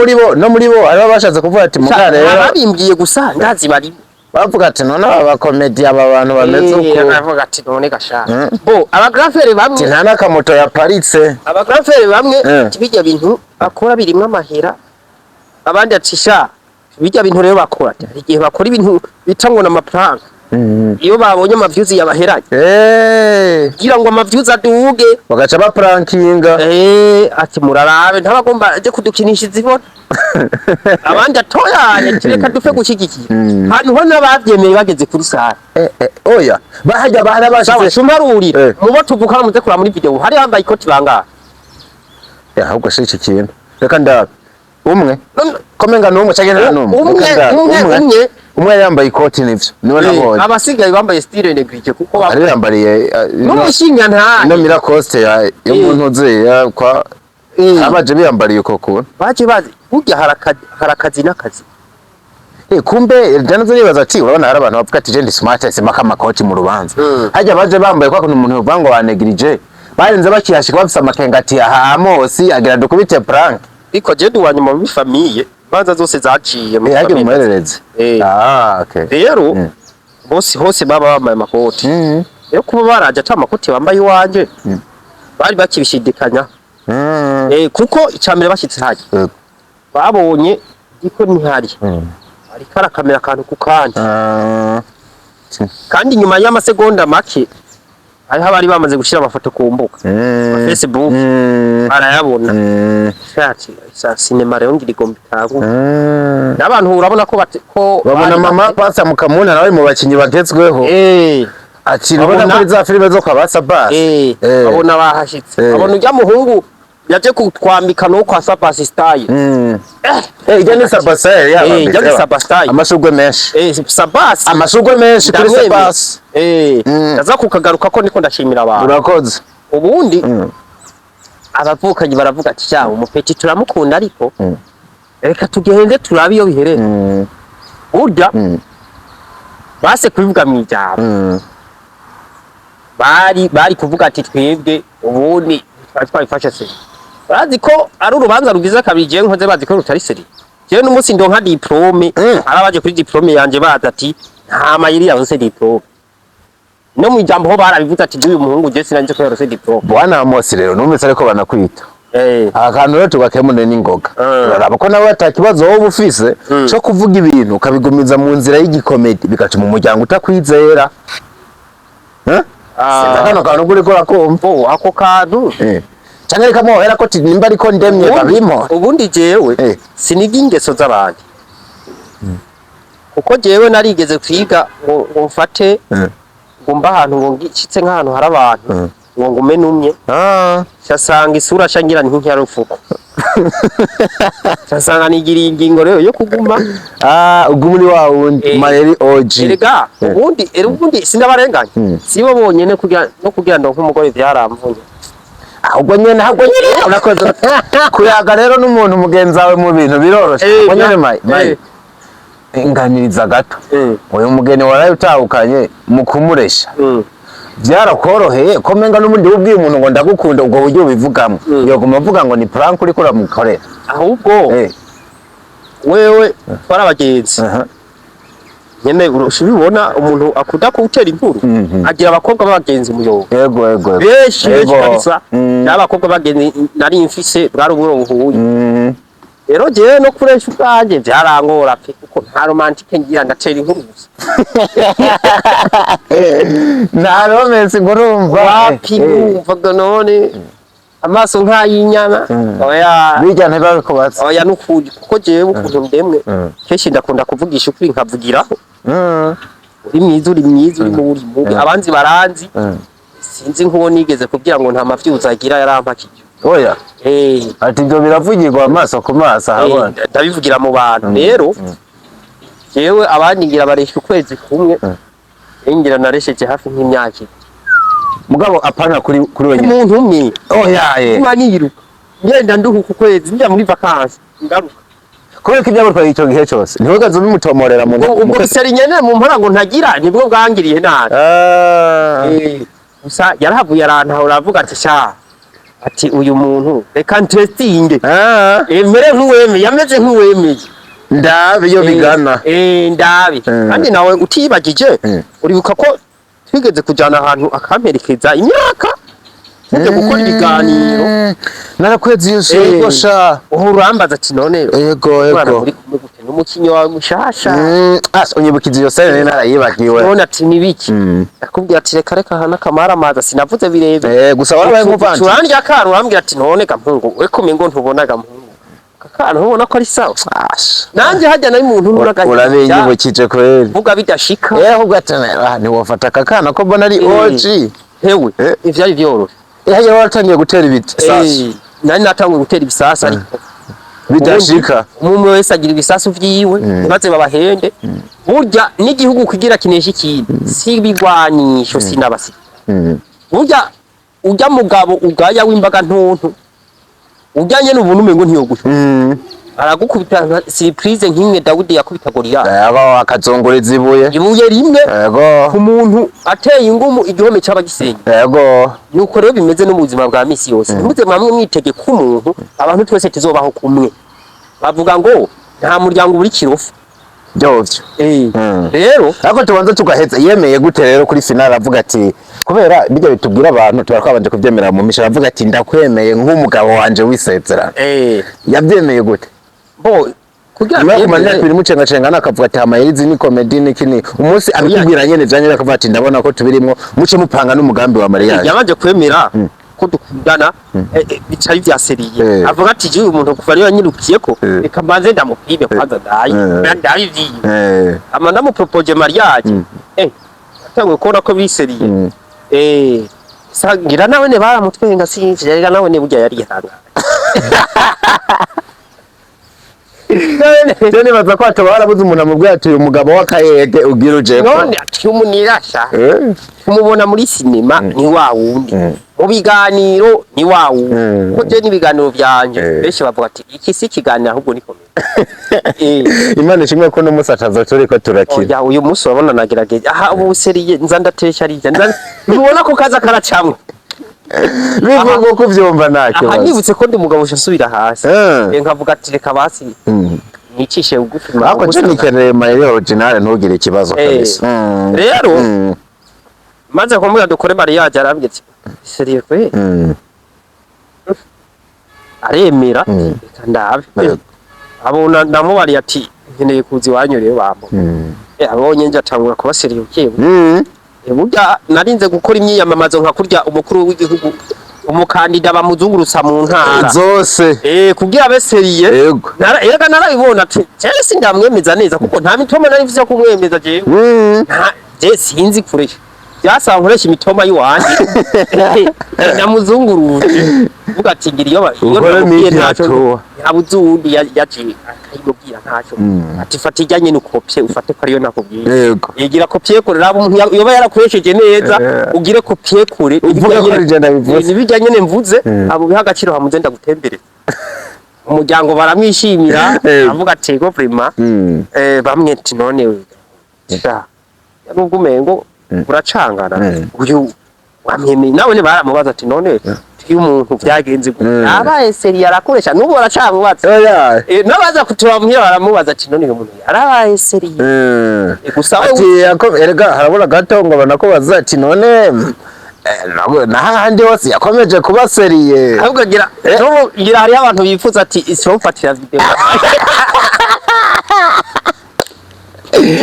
muri bo ari bashatse kuvuga ati mugare rero babimbwiye gusa ndazi bari bavuga ati none aba comedy aba bantu bameze uko bavuga ati none gashaka bo abagrafere bamwe nta nakamoto ya Paris abagrafere bamwe bijya bintu bakora birimwe amahera abandi atisha bijya bintu rero bakora igihe bakora ibintu bitango na maplanga iyo babonye amavyuzi yabaheranye gira ngo amavyuzi aduge bagaca baprankinga ati murarabe ntabagomba aje kudukinisha izibona abandi atoya kireka dufe gushigikira hantu ho nabavyemeye bageze kuri sare oya bahajya barabashize shumarurira mubo tuvuka muze kura muri video hari yambaye ikoti banga ahubwo shi iki kintu reka ndabe umwe komenga numwe cyangwa umwe umwe yambaye ikoti nivyo niwe nabonye abasigaye bambaye style negrije kuko ari yambariye n'umushinga nta no Miracoste yo muntu uze kwa abaje biyambariye uko kuntu baje bazi burya harakazi n'akazi kumbe janazo nibaza ati urabona hari abantu bavuga ati je ndi smart sema kama coach mu rubanza hajya baje bambaye kwa kuntu umuntu uvango wa negrije barenze bakiyashika bafise amakenga ati aha Mosi agira dukubite prank iko je duwanyuma mu famille banza zose zaciye mu famille muherereze okay rero hose baba bambaye amakoti rero kuba baraje ata amakoti bambaye iwanje bari bakibishidikanya kuko icambere bashitse haje babonye iko ntihari ari karakamera akantu ku kandi nyuma y'amasegonda make hari habari bamaze gushira amafoto ku mbuga Facebook barayabona sa cinema rero ngirigomba itabu n'abantu urabona ko babona mama pasa mukamuna nawe mu bakinyi bagezweho ati urabona ko za filime zo kwabasa bas babona bahashitse babona ujya muhungu yaje kutwambika no kwa Sabasi style ijya ni Sabasi ijya ni Sabasi style amashugwe menshi Sabasi amashugwe menshi kuri Sabasi ndaza kukagaruka ko niko ndashimira abantu urakoze ubundi abavukanyi baravuga ati cyawo umupeti turamukunda ariko reka tugende turabe iyo biherera burya base kubivuga mu ijambo bari kuvuga ati twebwe ubundi twifashe se bazi ko ari urubanza rugize kabiri je nkoze bazi ko rutari seri je n'umunsi ndonka diplome arabaje kuri diplome yanje baza ati nta mayiri yavuze diplome no mu ijambo ho barabivuze ati uyu muhungu je sinanje ko yarose diplome bwana Mosi rero numvise ariko banakwita akantu rero tugakemune n'ingoga uraraba ko nawe atakibazo wowe ufise cyo kuvuga ibintu ukabigumiza mu nzira y'igikomedi bigacuma umuryango utakwizera kano kantu guri ko rakombo ako kantu cyangwa reka mohera ko nimba ariko ndemye babimo ubundi jewe siniga ingeso z'abandi kuko jewe narigeze kwiga ngo mfate ngumba ahantu ngo ngicitse nk'ahantu hari abantu ngo ngume numye cyasanga isura shangira nk'inyarufuko cyasanga nigiriye ingingo rero yo kuguma ugumuri wa wundi mayeri OG erega ubundi sindabarenganya sibo bonyene kugira ndo nk'umugore byaramvuye ahubwo nyene urakoze kuyaga rero n'umuntu mugenzi wawe mu bintu biroroshe nyene mayi inganiriza gato uyu mugeni waraye utahukanye mu kumuresha byarakoroheye komenga n'ubundi ubwiye umuntu ngo ndagukunda ubwo buryo bivugamo yoguma avuga ngo ni prank uri kora mukorera ahubwo wewe twarabagenzi nyene urushibibona umuntu akuda kutera inkuru agira abakobwa bagenzi muyo yego beshi kabisa n'abakobwa bagenzi nari mfise bwari ubuhuye rero je no kuresha ubwanje byarangora pe kuko nta romantique ngira ndatera inkuru nta romance ngurumva wapi umva none amaso nk'ayinyana oya bijya ntibabikubatse oya nukuri kuko jewe ukuntu ndemwe keshi ndakunda kuvugisha ukuri nkavugiraho uri mwiza uri muri mubi abanzi baranzi sinzi nkuwo nigeze kugira ngo nta mafyuza agira yarampakije oya ati ibyo biravugirwa amaso ku maso ahabona ndabivugira mu bantu rero jewe abanyigira baresha ukwezi kumwe ingira naresheje hafi nk'imyaka mugabo apana kuri wenyine umuntu umwe oya maniru ngenda nduhuka ukwezi njya muri vacances ngaruka kubera ko ibyabo icyo gihe cyose ntiwagaze ubimutomorera mu ubwo seri nyene mu mpora ngo ntagira nibwo bwangiriye nabi gusa yarahavuye arantaho uravuga ati sha ati uyu muntu reka ntestinge mere nk'uwemeye yameze nk'uwemeye ndabe iyo bigana ndabe kandi nawe utibagije uribuka ko twigeze kujana ahantu akamperekeza imyaka tujye gukora ibiganiro narakwezi yose sha urambaza ati none yego n'umukinyi wawe mushasha unyibukiza iyo sene narayibagiwe none ati nibiki akubwira ati reka hana kamara amaza sinavuze birebe gusa warabaye nk'uvanze turandya akana urambwira ati none gampungu we kumengo ntubona gampungu kakana ubona ko ari sawa nanjye hajya nayo umuntu n'uragaye urabenyibukije kweli vuga bidashika ahubwo ati ni wafata akana ko mbona ari OG hewe ivyo ari byoroshe hajya waratangiye gutera ibiti nari natangiye gutera ibisasa ariko bidashika umwe wese agira ibisasu vyiwe maze babahende burya n'igihugu kugira kinesha ikintu si bigwanisho sinabasi burya ujya mugabo ugaya w'imbaga ntonto ujyanye n'ubuntu umengo ntiyogusha aragukubita surprise nk'imwe Dawudi yakubita Goliath yego akazongoreza ibuye rimwe yego ku muntu ateye ingumu igihome cyaba gisenya yego nuko rero bimeze no mu buzima bwa misi yose ntuze mwamwe mwitege ku muntu abantu twese tuzobaho kumwe bavuga ngo nta muryango uri kirofu byovyo rero ariko tubanza tugaheza yemeye gute rero kuri finale avuga ati kubera bijya bitubwira abantu twabanje kubyemera mu misha avuga ati ndakwemeye nk'umugabo wanje wisezerana yabyemeye gute bo kugira ngo kumanya biri mucenga nakavuga ati Amayezi ni comedy ni kini umunsi abikubwira nyene byanye akavuga ati ndabona ko tubirimwo muce mupanga n'umugambi wa mariage yabanje kwemera ko dukundana bicari vyaseriye avuga ati je umuntu kuva rero nyirukiye ko reka mbanze ndamupibe kwanza ndayi vyi amanda mu propose mariage atangwe kubona ko biseriye sangira nawe ne baramutwenga sinje rega nawe ne burya yari yahanga Jene baza ko atabara buze umuntu amubwira ati umugabo w'akayege ugira uje none ati umunirasha kumubona muri sinema ni wa wundi mu biganiro ni wa wundi ko je n'ibiganiro byanje benshi bavuga ati iki si kiganiro ahubwo ni komedi Imana ishimwe ko no musataza turi ko turakira oya uyu musi wabona nagerageje aha ubu seriye nza ndatesha arije nubona ko kaza karacamwe bivuga ko byumva ntacyo nibutse ko ndi umugabo usubira hasi nkavuga ati reka basi nicishe ugufi ako je nikeneye mayeri original ntugire ikibazo kabisa rero maze kumubwira dukore mariage arambye seriye kwe aremera reka ndabe abona ndamubari ati nkeneye kuzi wanyu rero bambo abonye nje atangura kuba seriye ukiye burya narinze gukora imyiyamamazo nka kurya umukuru w'igihugu umukandida bamuzungurutsa mu ntara zose kugira abeseriye yego erega narabibona ati cyane sindamwemeza neza kuko nta mitoma nari mfise kumwemeza jewe je sinzi kuresha byasaba nkoresha imitoma y'uwanje namuzunguruje vuga ati ngira iyo namubwiye ntacyo abuzundi yaje akayibwira ntacyo ati fata ijyanye n'ukopye ufate ko ariyo nakubwiye yego yigira kopye kure rabo umuntu yoba yarakoresheje neza ugire kopye kure uvuga ko rigenda bivuze bijyanye nemvuze abo biha agaciro hamuze ndagutembereza umuryango baramwishimira avuga ati go prima bamwe ati none nubwo umengo uracangana uyu wamyemeye nawe ne baramubaza ati none umuntu byagenze abaye seri yarakoresha nubo baracamubaza nabaza kuturabumye baramubaza ati none uyu muntu yarabaye seri gusa ati erega harabona gato ngo banako baza ati none nahandi hose yakomeje kuba seriye ahubwo gira hari abantu bifuza ati isomfatira video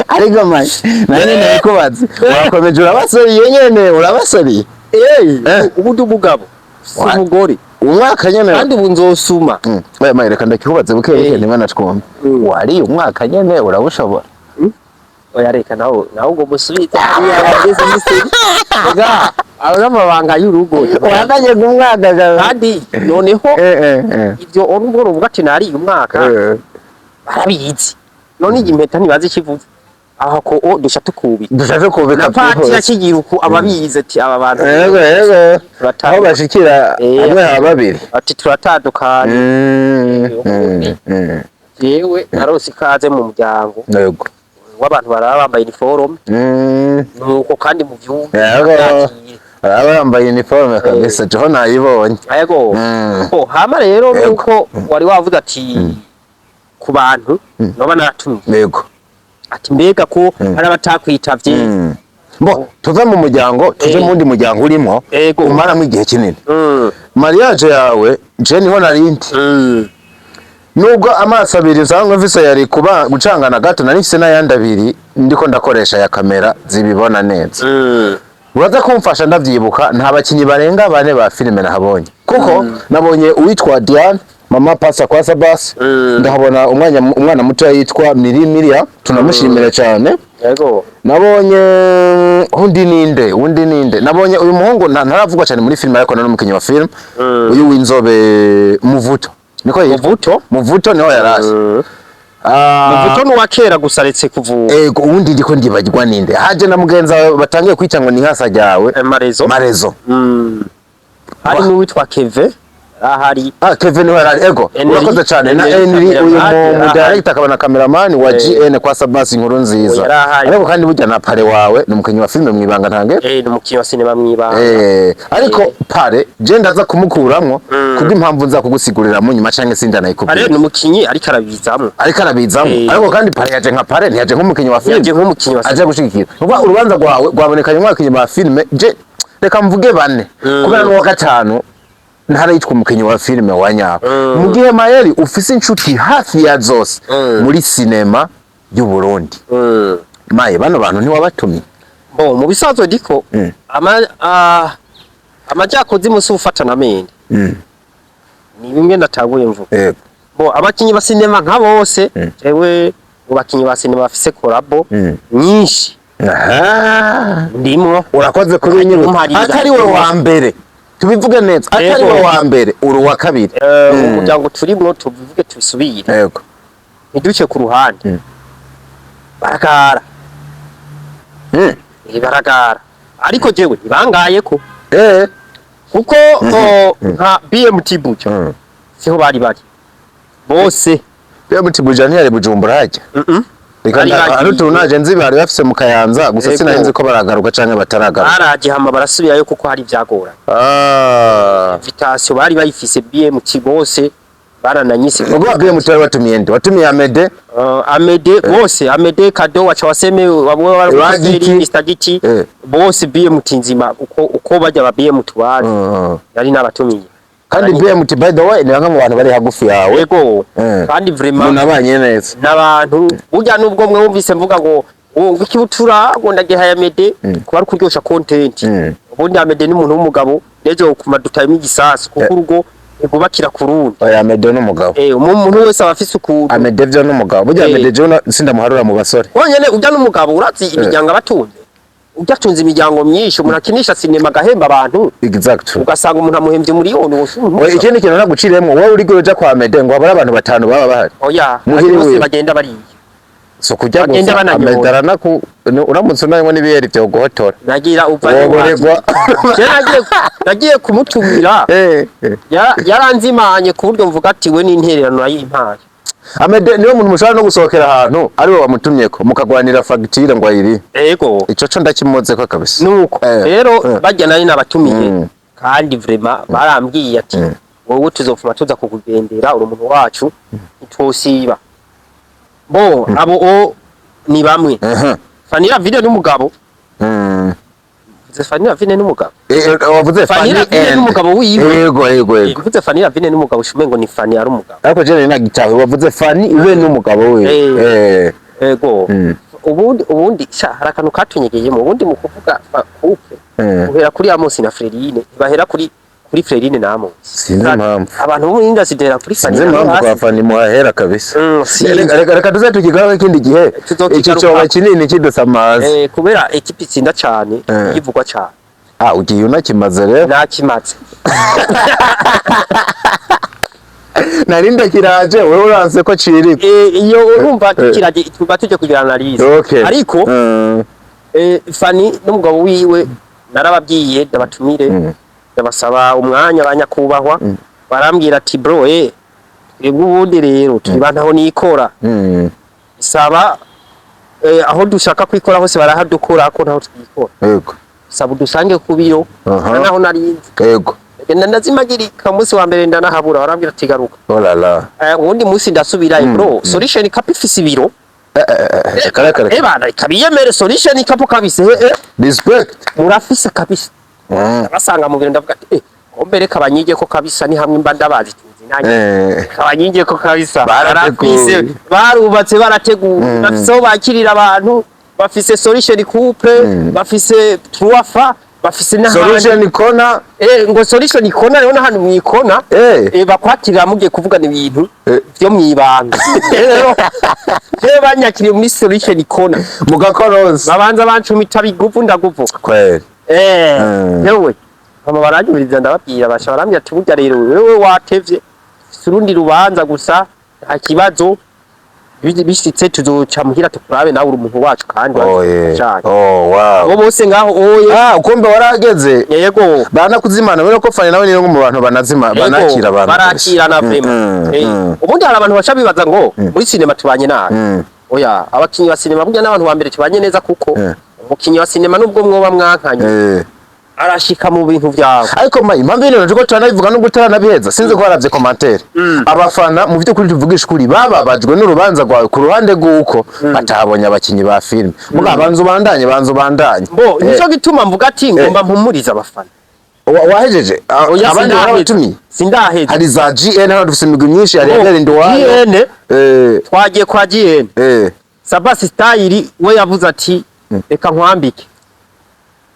ariko manje nane nakubaza wakomeje urabaseriye nyene urabaseriye ubundi umugabo umugore umwaka nyene kandi ubu nzosuma we mayereka ndakihubaze buke nimana twumva wari umwaka nyene urabushobora oya reka nawe ngo musubize yabageze miseri ga abamabanga y'urugo wandanye umwaka kandi noneho ibyo urugo ruvuga ati nari umwaka barabizi none impeta ntibazi ikivuze aho ko dushatu kubika na party yakigira uku ababize ati aba bantu yego aho bashikira amwe ababiri ati turatandukanye yewe narose ikaze mu muryango yego w'abantu baraba bambaye uniforme nuko kandi mu byumba aba yambaye uniforme kabisa jo nayibonye yego hama rero nuko wari wavuze ati ku bantu noba naratumye yego ati mbega ko hari abatakwitavye bo tuve mu muryango tuje mu wundi muryango urimo umaramo igihe kinini mariage yawe je niho narindi nubwo amaso abiri usanga mfise yari kuba gucangana gato narifise n'ayandi abiri ndiko ndakoresha ya kamera zibibona neza uraza kumfasha ndavyibuka nta bakinyi barenga bane ba filime nahabonye kuko nabonye uwitwa Diane mama pasa kwa Sabas ndahabona umwana muto yitwa Miriam tunamushimira cyane yego nabonye undi ninde nabonye uyu muhungu ntaravugwa cyane muri filime ariko nari umukinyi wa film uyu w'inzobe Muvuto niko yitwa Muvuto niho yaraje. Muvuto nuwa kera gusa aretse kuvuga. Ubundi ndiko ndibagirwa ninde haje na mugenza batangiye kwica ngo ni hasa ryawe Marezo. Hari n'uwitwa Keve ahari. Kevin wera ego urakoze cyane na Henry uyu mu director akaba na cameraman wa GN kwa Sabasi Nkuru Nziza. Ariko kandi burya na Pare wawe ni umukinyi wa filme mwibanga ntange. Ni umukinyi wa cinema mwibanga. Ariko Pare je ndaza kumukuramwo kubw'impamvu nza kugusigurira mu nyuma canke sinda nayikubwira. Pare ni umukinyi ariko arabizamwe. Ariko kandi Pare yaje nka Pare ntiyaje nk'umukinyi wa filme. Yaje nk'umukinyi wa aje gushigikira. Kuba urubanza rwawe rwabonekanye nk'umukinyi wa filme je reka mvuge bane kubera no gatanu ntara yitwa umukinyi wa filme wa nyako. Mu gihe Mayeri ufise inshuti hafi ya zose muri cinema y'u Burundi. Maye bano bantu ntiwabatumye. Mu bisanzwe diko amajyakozi musi ufatana mende. Ni bimwe ndataguye mvuga. Abakinyi ba cinema nka bose jewe mu bakinyi ba cinema bafise collabo nyinshi. Ndimwo urakoze kuri nyine atari we wa mbere tubivuge neza atari we wa mbere uru wa kabiri umuryango turimwo tubivuge tubisubire yego ntiduce ku ruhande baragara baragara ariko jewe ibangaye ko kuko nka BMT Buja siho bari bose BMT Buja ntiyari Bujumbura hajya Hano tunaje nzi bari bafise mu Kayanza gusa sinahinze ko baragaruka canke bataragaruka. Baragihama barasubirayo kuko hari vyagora. Invitation bari bayifise BMT bose barananyise. Ubwo BMT batumiye ndi watumiye Amede. Amede bose Amede Kado wacha waseme wabwo bari stagiti bose BMT nzima uko bajya ba BMT bari yari nabatumiye. Kandi BMT by the way ni bamwe mu bantu bari hagufi yawe. Yego. Kandi vraiment munabanye neza. Nabantu burya nubwo mwe wumvise mvuga ngo ikibutura ngo ndagihaye Amede kuba ari kuryosha content. Ubundi Amede ni umuntu w'umugabo nejo kumadutayimo igisasi kuko urugo igubakira kurundi. Amede ni umugabo. Umuntu wese abafise ukuru. Amede byo n'umugabo. Burya Amede je sindamuharura mu basore. Wonyene urya n'umugabo urazi imiryango abatunze. Ugatunze imiryango myinshi umuntu akinisha sinema gahemba abantu exactly ugasanga umuntu amuhembye miliyoni wowe ikindi kintu naguciriyemo wowe uri goja kwa Amede ngo abara abantu batanu baba bahari oya bose bagenda bariye so kujya gusa Amede ku uramutse nayo n'ibiyeri byo guhotora nagira uvaregwa nagiye kumutumira yaranzimanye ku buryo mvuga ati we n'intererano yayimpaye Amede niyo muntu mushaka no gusohokera ahantu ari we wamutumyeko mukagwanira fagitire ngo ayiri yego ico co ndakimoze ko kabisa nuko rero bajya nari nabatumiye kandi vraiment barambwiye ati wowe tuzofuma tuza kukugendera uri umuntu wacu itwosiba abo ni bamwe Fanira video n'umugabo Fanira Vine n'umugabo wavuze Fanira Vine n'umugabo wiwe yego wavuze Fanira Vine n'umugabo shumengo ni Fani ari umugabo ariko je nagitawe wavuze Fani iwe n'umugabo we yego ubundi harakanu katunyegeye mu bundi mu kuvuga couple uhera kuri Amos na Frerine bahera kuri Frerine na Amos abantu bo inda sidera kuri Fani kwa Fani muhera kabisa reka tuze tukigaho ikindi gihe iki cyo kinini kidusamaza kubera ekipi itsinda cyane yivugwa cyane ugiye unakimaze rero nakimaze narinda kiraje wewe uranse ko ciri iyo urumva kiraje tuba tuje kugira analyse ariko Fani n'umugabo wiwe narababwiye ndabatumire ndabasaba umwanya abanyakubahwa barambwira ati bro twebwe ubundi rero tubantaho nikora saba aho dushaka kwikora hose barahadukora ko ntaho twikora yego saba dusange ku biro naho narinze yego genda ndazimagirika umunsi wa mbere ndanahabura barambwira ati garuka olala ubundi munsi ndasubira bro solution kapifisi biro bana kabiyemere solution kapo kabise respect murafise kabisa basanga mu biro ndavuga ati ombere kabanyige ko kabisa ni hamwe mbanda bazi tuzinanye kabanyige ko kabisa barafise barubatse barategura bafise bakirira abantu bafise solution couple bafise truafa bafise na solution kona ngo solution kona rero nahantu mwikona bakwatira mugiye kuvugana ibintu byo mwibanga rero banyakiriye muri solution kona mugakoroza babanza bancumita biguvu ndaguvuka kweli yewe mama baranyumiriza ndababwira basha barambye ati burya rero wewe watevye dufise urundi rubanza gusa nta kibazo bishitse tuzoca muhira tukurabe nawe uri umuntu wacu kandi wow bose ngaho ukumbe warageze yego bana kuzimana bero ko Fani nawe ni mu bantu banazima banakira abantu barakira na vrema ubundi hari abantu baca bibaza ngo muri sinema tubanye nabi oya abakinyi ba sinema burya n'abantu wa mbere tubanye neza kuko umukinyi wa sinema nubwo mwoba mwankanye arashika mu bintu vyawe ariko mayi impamvu rero njuko turanabivuga nubwo turanabiheza sinzi ko haravye commentaire abafana mu byo kuri tuvugisha kuri bababajwe n'urubanza rwawe ku ruhande guko batabonye abakinyi ba film muga banzu bandanye bo nico gituma mvuga ati ngomba mpumuriza abafana wahejeje abandi barabatumi sindaheze hari za GN hano dufise imigwi myinshi hari Emile Ndowayo GN twagiye kwa GN Sabasi Style we yavuze ati reka nkwambike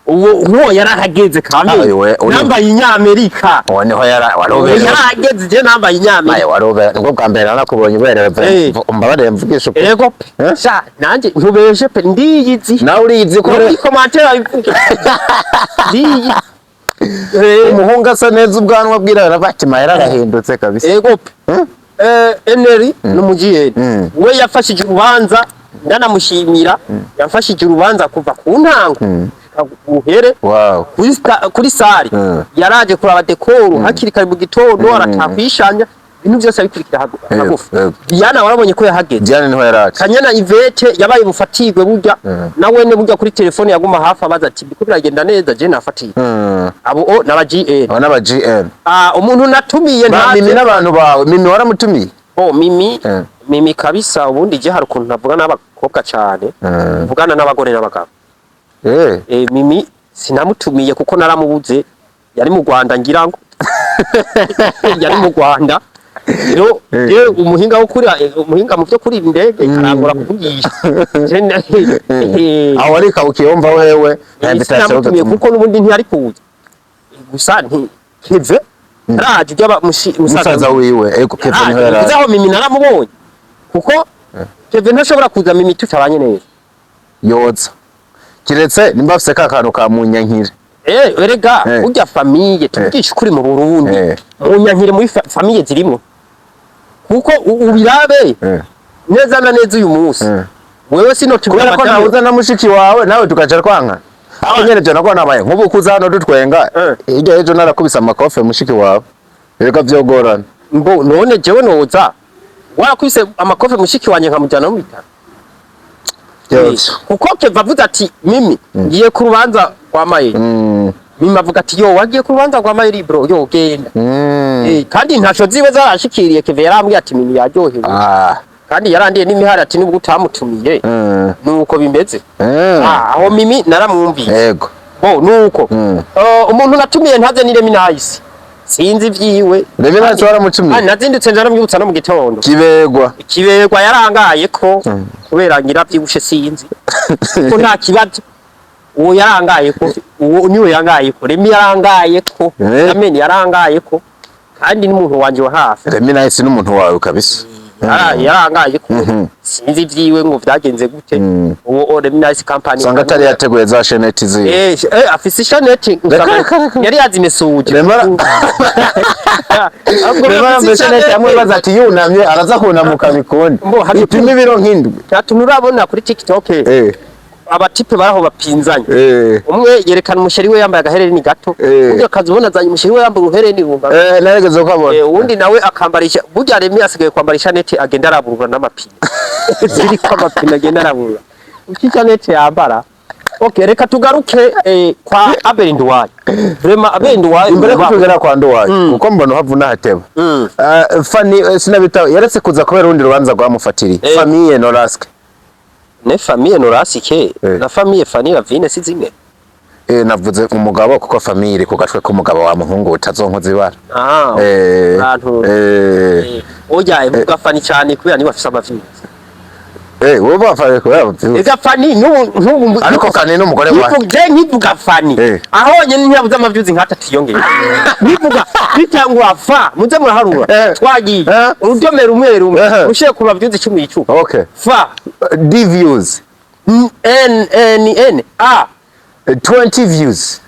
uwo yarahageze kandi nambaye inyamerika niho yarahageze je nambaye inyamerika warobe ngo bwa mbere nakubonye ubereye umbabare mvugisha yego sha nanje ntubeje pe ndiyizi nawe uriyizi ko muri commentaire abivuga ndiyizi umuhungu asa neza ubwanwa bwirabura batima yarahindutse kabisa yego Eneri n'umugiyeni we yafashije urubanza ndanamushimira yafashije urubanza kuva ku ntango uhere kuri sari yaraje kuraba dekoro hakiri kare mu gitondo aratakwishanya ibintu byose abikurikira hagufa Diana warabonye ko yahageze Diana niho yaraje Kanyana Yvette yabaye bufatirwe burya nawe ne burya kuri telefone yaguma hafi abaza ati biko biragenda neza je nafatiye abo n'aba GN umuntu natumiye Mimi n'abantu bawe Mimi waramutumiye Mimi kabisa ubundi je hari ukuntu navuga n'abakobwa cyane mvugana n'abagore n'abagabo Mimi sinamutumiye kuko naramubuze yari mu Rwanda ngira ngo yari mu Rwanda rero umuhinga wo kuri umuhinga mu byo kuri indege karangura kuvugisha aho ari kawukiyumva wewe sinamutumiye kuko nubundi ntiyari kuza gusa Keve raje byaba musaza wiwe Keve niho yaraje aho Mimi naramubonye kuko Keve ntashobora kuza Mimi tutabanye neza yoza kiretse nimba afise kakantu ka munyankire erega ujya famille tugisha kuri mu Burundi munyankire muri famille zirimo kuko ubirabe neza na neza uyu munsi wewe sino tubona ko nawuza na mushiki wawe nawe tukaja twanka aho nyene byo nako nabaye nkubu kuza hano dutwenga hirya ejo narakubisa amakofe mushiki wawe reka vyogorana mbo none jewe noza warakubise amakofe mushiki wanje nkamujana mu bitaro kuko Keva avuze ati Mimi ngiye ku rubanza rwa Mayeri Mimi avuga ati wagiye ku rubanza rwa Mayeri bro genda kandi ntaco ziwe zarashikiriye Keva yarambwiye ati Mimi yaryohewe kandi yarandiye n'imihari ati nubwo utamutumiye nuko bimeze aho Mimi naramwumviye yego nuko umuntu natumiye ntaze ni Reminayisi sinzi vyiwe Reminayisi waramutumiye nazindutse njaramwibutsa no mu gitondo kibegwa yarangaye ko kubera ngira byibushe sinzi ko nta kibazo uwo yarangaye ko uwo niwe yarangaye ko Remi yarangaye ko Amen yarangaye ko kandi n'umuntu wanje wa hafi Reminayisi n'umuntu wawe kabisa yarangaye ko sinzi vyiwe ngo vyagenze gute uwo Reminayisi company sanga tari yateguye za sheneti ziwe afise sheneti yari yazimesuje sheneti amwe baza ati yunamye araza kunamuka bikundi ipima ibiro nk'indwi cyatuma urabona kuri TikTok abatipe baraho bapinzanye umwe yerekana umusheri we yambaye agahereni gato undi akazubona azanye umusheri we yambaye uhereni rumba naregeze ko abona undi nawe akambarisha burya Remi asigaye kwambarisha neti agenda araburura n'amapine ziri ko amapine agenda araburura ukika neti yambara reka tugaruke kwa Abel Nduwayo vraiment Abel Nduwayo imbere ko tugera kwa Nduwayo kuko mbona havuna hateba Fani sinabita yaretse kuza kubera urundi rubanza rwamufatiriye famille Noraske ne famille Norasike na famille Fani Ravine si zimwe navuze umugabo kuko famille ku gatwe k'umugabo wa muhungu utazonkoza ibara oya ivuga Fani cyane kubera ni bafise amavyi wowe bafare ko ega Fani n'ubu ariko Fani n'umugore wa nkivuga Fani aho nyene ntiyabuze amavyuzi nka 3 yongeye nivuga bitangwa fa muze muraharura twagiye urudome rumwe rumwe ushiye ku mavyuzi 10 yicuka fa D views n 20 views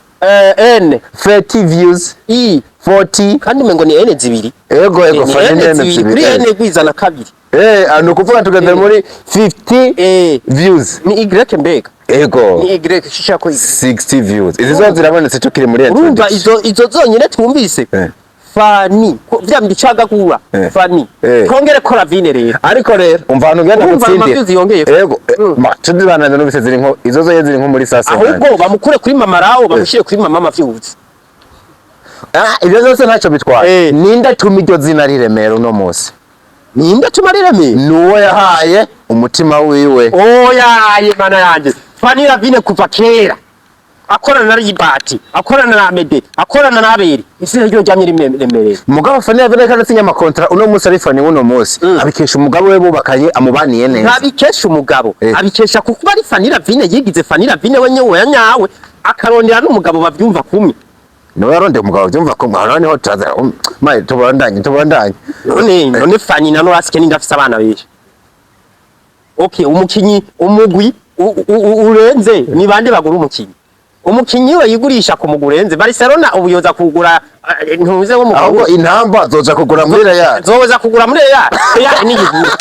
N 30 views I 40 kandi mengo ni N zibiri ego ni fani N zibiri kuri N gwizana kabiri nukuvuga tugeze muri 50 views ni Y mbega ego ni Y shisha ko 60 views izi zo zirabonetse tukiri muri urumva izo zonyine twumvise fani vya mbicagagura fani kongere kora vine rero ariko rero umva hano ngenda gutsindira ego tudibana no bise ziri nko izo zo ziri nko muri sase ahubwo bamukure kuri mama rawo bamushire kuri mama mavyuzi ibyo zose ntacyo bitwaye ninda tuma iryo zina riremera uno munsi ninda tuma riremera nuwo yahaye umutima wiwe oyaye mana yanje fani ravine kuva kera akorana na Ribati akorana na Amede akorana na Aberi izina ryo ryamye riremereye mugabo fani ravine kandi sinya amakontra uno munsi ari fani uno munsi abikesha umugabo we bubakanye amubaniye neza abikesha umugabo abikesha kuko ari fani ravine yigize fani ravine wenyewe yanyawe akarondera n'umugabo bavyumva kumwe no yaronde umugabo byumva ko mwana niho taza mai tubandanye none fani na Noraske ni ndafise abana benshi okay umukinyi umugwi urenze ni bande bagura umukinyi we yigurisha ku mugurenze Barcelona ubuyoza kugura ntuze wo mugabo ahubwo intamba zoza kugura muri Real zoza kugura muri Real ni yigura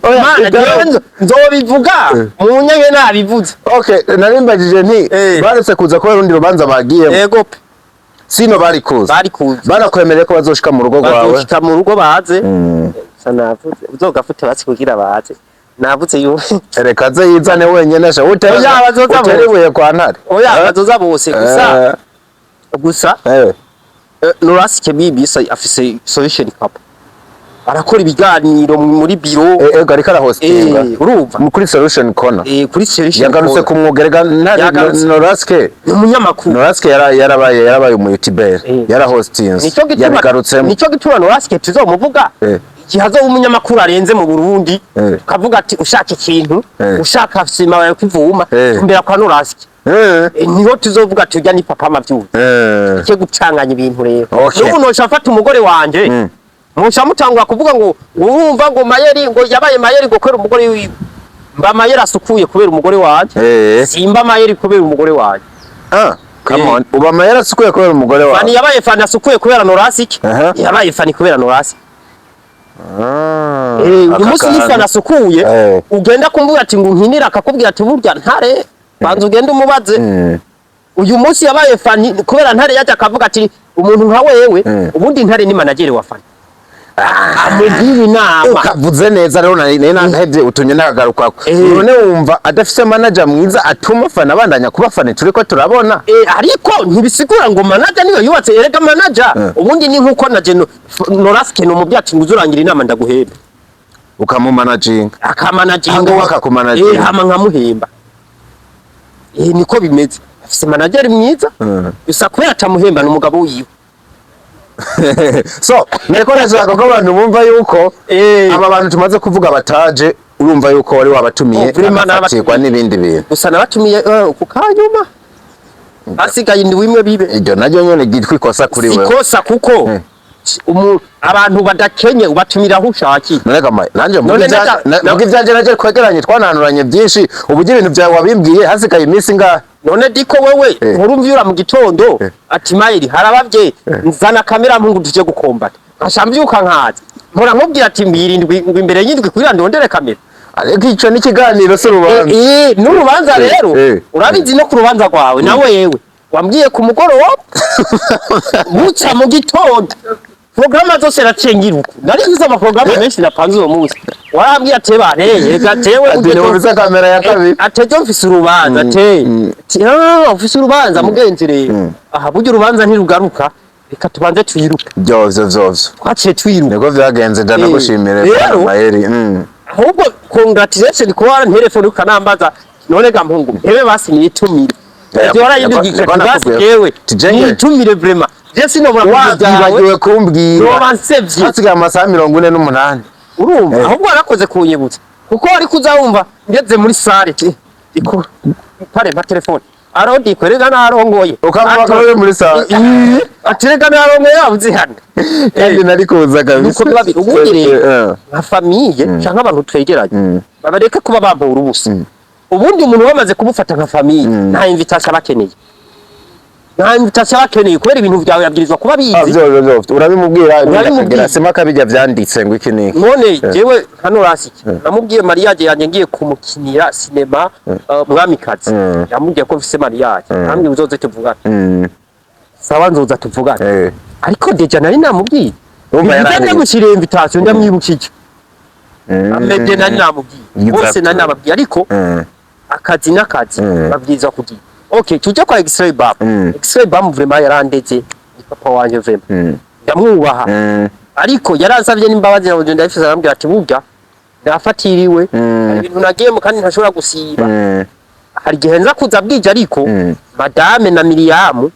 mana nzobivuga munyange nabivuze okay narimbagije nti baretse kuza ko rundi rubanza bagiyemo yego sino bari banakwemereye ko bazoshika mu rugo rwawe bazoshika mu rugo baze sanavuze uzogafute basi kugira baze navuze yo reka ze yizane wenyene sha uterebuye kwa ntare bazoza bose gusa Noraske bibisa afise solution papa arakora ibiganiro muri biro ego ariko arahostinga urumva kuri solution corner kuri solution yagarutse ku mwugerega ntare Noraske umunyamakuru Noraske yarabaye umu YouTuber yarahostinze yabigarutsemo nico gituma Noraske tuzomuvuga kihazo umunyamakuru arenze mu Burundi kavuga ati ushaka ikintu ushaka sima wawe kuvuma tumbera kwa Noraske niho tuzovuga tujya ni papa mavyuzi icyo gucanganya ibintu rero nuko noshafata umugore wanje musha mutangwa kuvuga ngo urumva ngo Mayeri ngo yabaye Mayeri ngo kwera umugore wiwe mba Mayeri asukuye kubera umugore wanje simba Mayeri kubera umugore wanje come on uba Mayeri asukuye kubera umugore wanje fani yabaye fani asukuye kubera Noraske yabaye fani kubera Noraske uyu munsi ni fani asukuye ugenda kumbuga ati ngo nkinira akakubwira ati burya ntare banza ugende umubaze uyu munsi yabaye fani kubera ntare yaje akavuga ati umuntu nka wewe ubundi ntare ni manager wa fani amugira inama ukavuze neza rero nahebye utunye nagaruka none wumva adafise manager mwiza atuma fana bandanya kuba fani turiko turabona ariko ntibisigura ngo manager niyo yubatse erega manager ubundi ni nkuko na Noraske no mu byati nguzurangira inama ndaguhemba ukamumanaging akamanaging akakumanaging hama nkamuhemba niko bimeze afise manager mwiza gusa ko yatamuhemba n'umugabo wiwe so niko nashaka ko abantu bumva yuko aba bantu tumaze kuvuga bataje urumva yuko wari wabatumiye abafatirwa n'ibindi bintu gusa nabatumiye ku kanyuma asigaye indi wimwe bibe iryo naryo nyene gitwa ikosa kuri wewe ikosa kuko abantu badakenye ubatumira aho ushaki none kama nanje mugi byanje naje kwegeranye twananuranye byinshi ubugira ibintu byawe wabimbwiye hasigaye iminsi ngahe none diko wewe urumvyura mu gitondo ati Mayeri harabavye nzana kamera mpungu tuje gukombata ashambyuka nkaza mpora nkubwira ati mbirindwi ngo imbere y'indwi kugira ndondere kamera ariko ico ni kiganiro so rubanza n'urubanza rero urabizi no ku rubanza rwawe na wewe wambwiye ku mugoroba buca mu gitondo programa zose racengiruka nari ngize amaprograma menshi napanze uwo munsi warambwiye ate bareye gatewe ugeze kamera ya kabiri atejo mfise urubanza ufise urubanza mugenzere aha buryo urubanza ntirugaruka reka tubanze twiruka vyovyo twaciye twiruka niko vyagenze ndanagushimire Mayeri ahubwo congratulation ko wara telefone ukanambaza none ga mpungu ebe basi nitumire Jora yindugike basi kewe nitumire vraiment Jesi no wagibagiwe kumbwira robansevye hasigaye amasaha 48 urumva ahubwo arakoze kunyibutsa kuko ari kuzawumva ngeze muri sare iko pare ba telefone arodi kwerega narongoye ukamva ko muri sare atirega narongoye yavuze hano kandi nari kuza kabisa nuko babiri ubugire nka famille canka abantu twegeranye babareka kuba bampura ubusa ubundi umuntu bamaze kumufata nka famille nta invitation bakeneye, nta invitation bakeneye kubera ibintu byawe yabwirizwa kuba bizi. Urabimubwira akagira sema kabijya vyanditse ngo iki niki. None jewe hano rasiki namubwiye mariage yanjye ngiye kumukinira sinema Mwamikazi, yamubwiye ko mfise mariage, namwe uzoze tuvugana. Sawa nzoza tuvugana. Ariko deja nari namubwiye Ngende gushira invitation ndamwibukije. Amede nari namubwiye. Bose nari nababwiye ariko akazi n'akazi babwiza kugira. Okay, tuje kwa X-ray Bab. X-ray Bab vraiment yarandeze ni papa wanje vraiment. Ndamwubaha. Ariko yaransavye n'imbabazi na bugenda yifisa arambwira ati burya ndafatiriwe. Ibintu nagiyemo kandi ntashobora gusiba. Hari gihe nza kuza bwije ariko madame na Miriam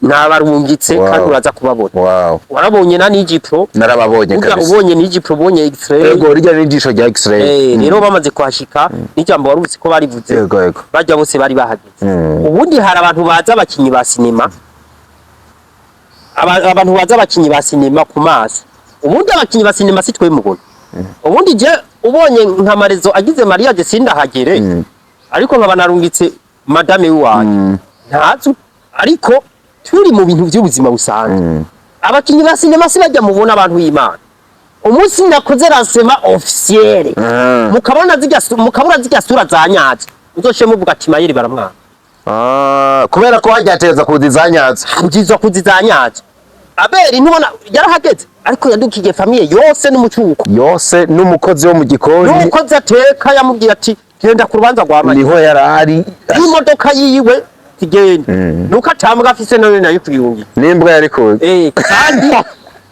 nabarungitse kandi uraza kubabona. Warabonye na Nijipro? Narababonye kabisa. Ubonye Nijipro, ubonye X-ray. Yego rijya n'ijisho rya X-ray. Rero bamaze kwashika n'ijambo warubutse ko barivuze. Yego. Bajya bose bari bahageze. Ubundi hari abantu baza abakinyi ba sinema. Abantu baza abakinyi ba sinema ku maso. Ubundi abakinyi ba sinema sitwe mubona. Ubundi je ubonye nka Marezo agize mariage sindahagere. Ariko nkabanarungitse madame w'uwanyu. Ntazu ariko turi mu bintu by'ubuzima busanzwe. Abakinyi ba sinema sibajya mubona abantu y'Imana. Umunsi nakoze rasema officiel. Mukabona zijya sura za nyazi. Uzoshe muvuga ati Mayeri baramwana. Kubera ko hajyateza kudizanyaza. Kugizwa kudizanyaza. Aberi ntubona yarahageze ariko yadukije famille yose n'umucuko. Yose n'umukozi wo mu gikoni. N'umukozi ateka yamubwiye ati genda ku rubanza rwa Mayeri. Niho yarari. Imodoka yiwe kigenda. Nuko atambwa afise none nayo kwiyungi. Nimbwa yari ko. Kandi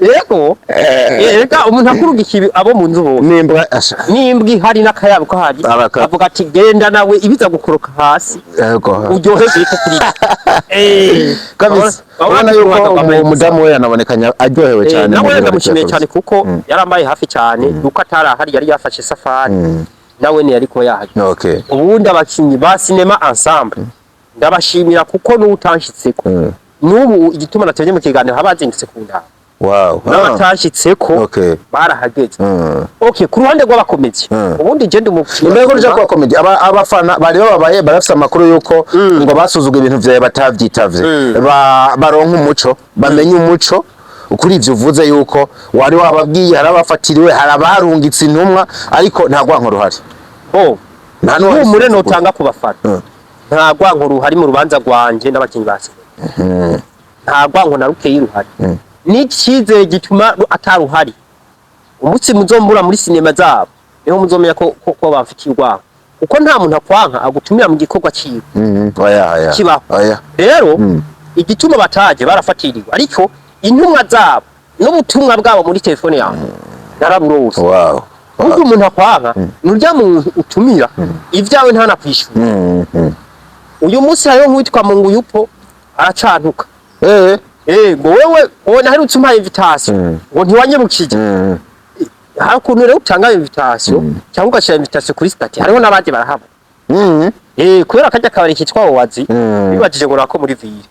yego ega umuntu akuruga ikibi abo mu nzu bo. Nimbwa ihari n'akayabo ko hari. Avuga ati genda nawe ibiza gukoroka hasi. Yego. Uryoheze kuri. Kabisa. Ubona yuko umudamu we yanabonekanya aryohewe cyane. Nawe ndamushimiye cyane kuko yarambaye hafi cyane nuko atarahari yari yafashe safari. Nawe ni ariko yahaje. Okay. Ubundi abakinyi ba cinema ensemble ndabashimira kuko n'utanshitseko. Nubu igituma natenye mu kiganiro habazindutse ku ndaba. Wow. N'abatashitseko barahageze. Okay, ku ruhande rw'abakomedi. Ubundi je ndi umufana. Mbego ruje kwa komedi abafana bari babaye barafite amakuru yuko ngo basuzuga ibintu vyaye batavyitavye. Baronka umuco, bamenye umuco. Ukuri ivyo uvuze yuko wari wababwiye harabafatiriwe harabarungitse intumwa ariko nta gwanko ruhari. Nta n'umure notanga ku bafana. Nta gwanko ruhari mu rubanza rwanje n'abakinyi base. Nta gwanko na rukeye ruhari. N'icyizere gituma ataruhari. Umutsi muzombura muri sinema zabo niho muzomenya ko bafitiye urwango. Uko nta muntu akwanka agutumira mu gikorwa cyiwe. Oya. Rero igituma bataje barafatiriwe ariko intumwa zabo n'ubutumwa bwabo muri telefone yawe naraburose. Uko umuntu akwanka nurya muntu utumira ivyawe ntana kwishura. Uyu munsi hariho nk'uwitwa Mungu yupo aracantuka. Ngo wewe naherutse umpaye invitation ngo ntiwanyebukije. Hakuntu rero utanga invitation cyangwa ugashira invitation kuri stati hariho nabandi barahaba. Kubera kajya kabari kitwa wazi bibajije ngo nako muri ville.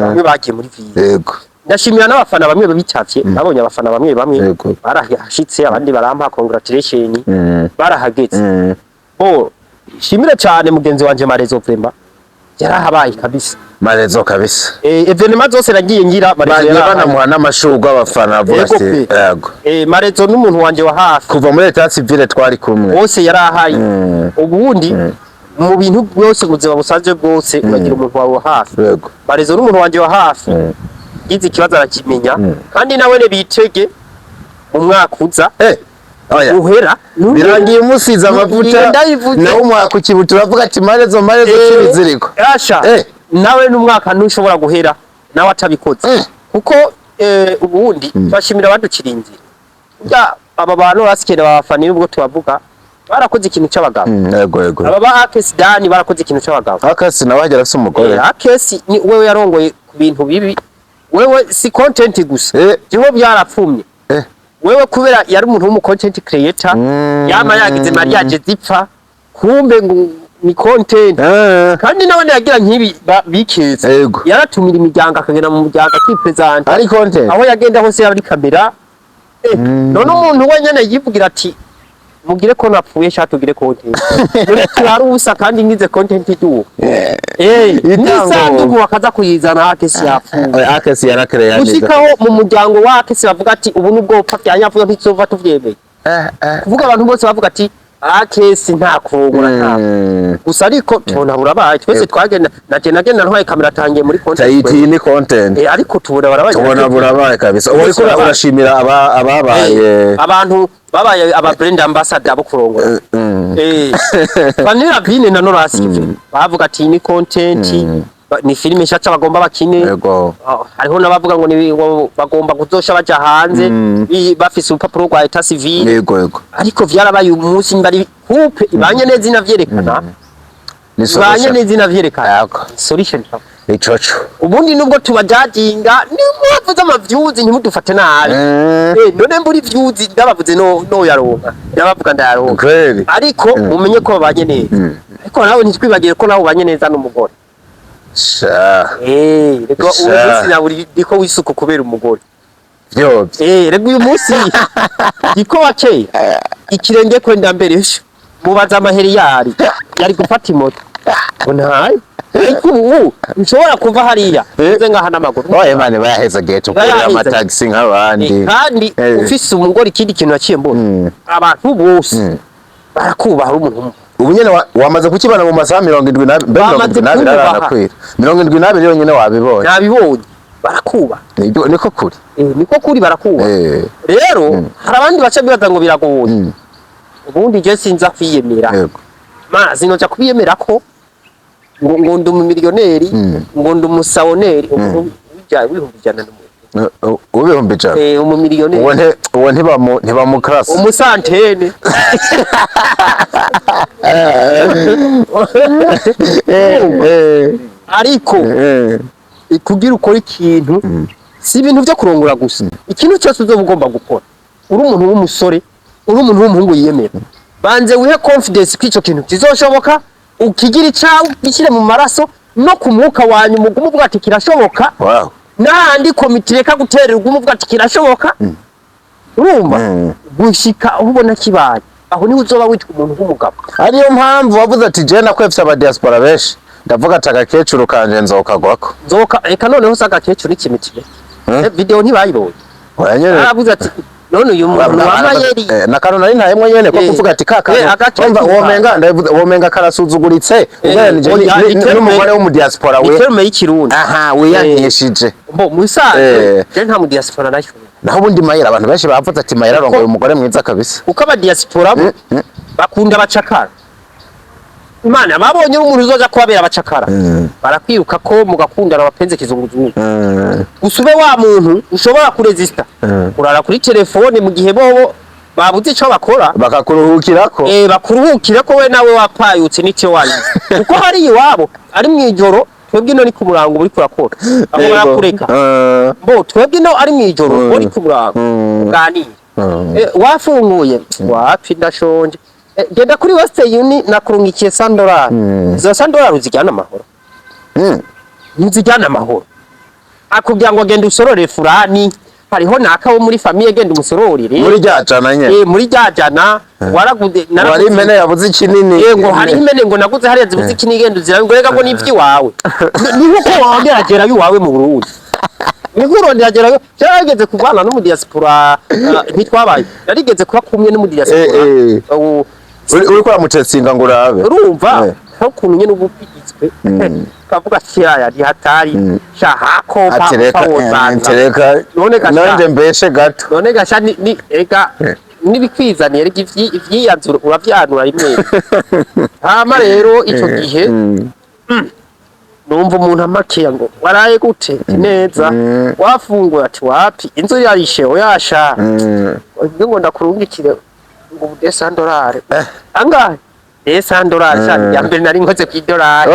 Bamwe bagiye muri ville. Yego. Ndashimira n'abafana bamwe babicavye nabonye abafana bamwe barahashitse abandi barampa congratulation barahageze. Shimira cyane mugenzi wanje Marezo vraiment yarahabaye kabisa. Marezo kabisa. Evenement zose nagiye ngira Marezo yaramuha n'amashurwa abafana bose. Yego. Marezo n'umuntu wanje wa hafi kuva muri leta civile twari kumwe. Bose yarahaye. Ubundi mu bintu byose buzima busanzwe bwose uragira umuntu wawe wa hafi. Yego. Marezo n'umuntu wanje wa hafi. Gize ikibazo arakimenya kandi nawe ne bitege mu mwaka uza. Uhera birangiye umusiza amavuta nawe umwaka ukibutura avuga ati Marezo kibiziriko. Nawe n'umwaka ntushobora guhera nawe atabikoze kuko ubundi bashimira badukirinzira. Aba bantu basikera abafana nubwo tubavuga barakoze ikintu cy'abagabo. Yego. Aba ba Akesi Dani barakoze ikintu cy'abagabo. Akesi nawe agera se umugore. Akesi ni wewe yarongoye ku bintu bibi. Wewe si content gusa. Jiho byarapfumye. Wewe kubera yari umuntu w'umu content creator yama yagize mariage zipfa kumbe ngo ni content kandi nabone yagira nkibi bikeza yaratumira imiryango akagenda mu muryango akipresenta ari content aho yagenda hose yari kamera none umuntu wenyene yivugira ati mugire ko napfuye sha tugire content turari ubusa kandi ngize content iduka nisanduku wakaza kuyizana akesi yapfuye akesi yarakereye gushikaho mu muryango wa akesi bavuga ati ubu nubwo pfa byanyavuga ntizova tuvyemeye kuvuga abantu bose bavuga ati akesi nta kurongora nta gusa ariko tubona burabaye twese twagenda nagenda ntwaye kamera tangiye muri content iyi ni content ariko tubona burabaye kabisa uriko urashimira ababaye abantu babaye aba brand ambassador bo kurongora Vanilla Bean na Nora Sive bavuga ati ni content ni filime nshaca bagomba bakine hariho nabavuga ngo ni bagomba kuzosha baja hanze bafise urupapuro rwa etat civil ariko vyarabaye umunsi mbari coupe ibanye neza inavyerekana ibanye neza inavyerekana solution icoco ubundi nubwo tubajajinga ni mwavuze amavyuzi ntimudufate nabi none mburi vyuzi ndabavuze no yaronka ndabavuga ndayaronka ariko umenye ko babanye neza ariko nawe ntitwibagire ko nawe ubanye neza n'umugore rego umunsi nawe diko wisuku kubera umugore rego uyu munsi diko wakeye ikirenge kwenda mbere mubaza amaheri yari gufata imoto ntaye ubu nshobora kuva hariya uze ngaha n'amaguru Imana bayaheza gate ukorera amataxi nk'abandi kandi ufise umugore ikindi kintu yaciye mbona abantu bose barakubaha umuntu ubu nyene wamaze kukibana mu masaha 72 aranakwira 72 yonyene wabibonye nabibonye barakuba niko kuri barakuba rero hari abandi bace bibaza ngo biragoye ubundi je sinza kwiyemera mazi noja kubiyemera ko ngo ndi umumiliyoneri ngo ndi umusawoneri wihumbi umumiliyoneri uwo ntibamukirasa umusantene ariko kugira ukora ikintu si ibintu byo kurongora gusa ikintu cyose uzoba ugomba gukora uri umuntu w'umusore uri umuntu w'umuhungu yiyemera banze wihe confidence ko icyo kintu kizoshoboka ukigira icawe gishyire mu maraso no ku mwuka wanyu umugumu uvuga ati kirashoboka n'ahandi komite reka guterera ugumu uvuga ati kirashoboka urumva gushika ubona kibaye aho niho uzoba witwa umuntu w'umugabo ariyo mpamvu wavuze ati je nakwefye aba diaspora benshi ndavuga ati agakecuru kanje nzokagwako reka noneho sagakecuru n'ikimitiye video ntibayibonye aravuze ati none uyu muntu wamayeri na kanona ari ntayemwe nyene ko kuvuga ati kaka umva womenga karasuzuguritse ubwo n'umugore wo mu diaspora we iterme y'ikirundi we yankeshije mbo musanze je nta mu diaspora nayo naho bundi mayira abantu benshi bavuze ati mayira arongoye umugore mwiza kabisa uko aba diaspora bakunda abacakara Imana babonye umuntu uzoza kubabera abacakara barakwiruka ko mugakundana abapenze kizunguzungu usube wa muntu ushobora kuresista urara kuri telefone mu gihe bobo babuze ico bakora bakakuruhukirako bakuruhukirako we nawe wapayutse n'icyo wanyu uko hari iwabo ari mwijoro twebwe no ni ku murango buri kurakora abo barakureka bo twebwe no ari mwijoro buri ku murango ganira wafunguye wapi ndashonje genda kuri Western Union nakurungikiye $100 zo $100 uzijyana amahoro uzijyana amahoro akubwira ngo genda usorore furani hariho naka wo muri famille genda umusororire muri ryajana nyene muri ryajana waragude wari imene yabuze ikinini ngo hari imene ngo naguze hariya zibuze ikinini genda uzirangorega ngo nivyi wawe niho ko wongeragera yuwawe mu Burundi nigurondera cyageze kuvana no mu diaspora ntitwabaye yarigeze kuba kumwe no mu diaspora uri kwa mutetsinga ngo urabe urumva aho kuntu nyene ubupigitswe kavuga cyaya di hatari shahako atereka none mbeshe gato none gasha ni ega nibikwizaniye ivyiyanzura uravyanura rimwe hama rero ico gihe numva umuntu amakiya ngo waraye gute neza wafunguye ati wapi inzu yarishe oyasha ngo ndakurungikire ngo $100 angahe $100 cyane ya mbere nari nkoze ku $1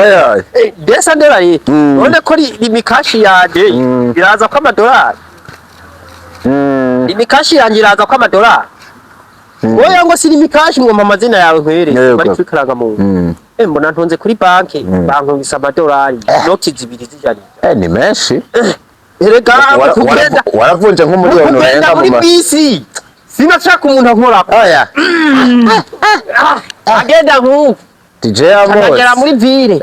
$100 none ko limikashi yaje iraza ko $1 limikashi yanjye iraza ko $1 oya ngo si limikashi ngo amazina yawe nkwereye bari kwikaranga mu mbona ntonze kuri banki bankungisa $1 noti zibiri zijyanye ni menshi erega waravunje nk'umuriyoni urenga muri bisi sinashaka umuntu ankora oya agenda nk'uko DJ Amos akagera muri ville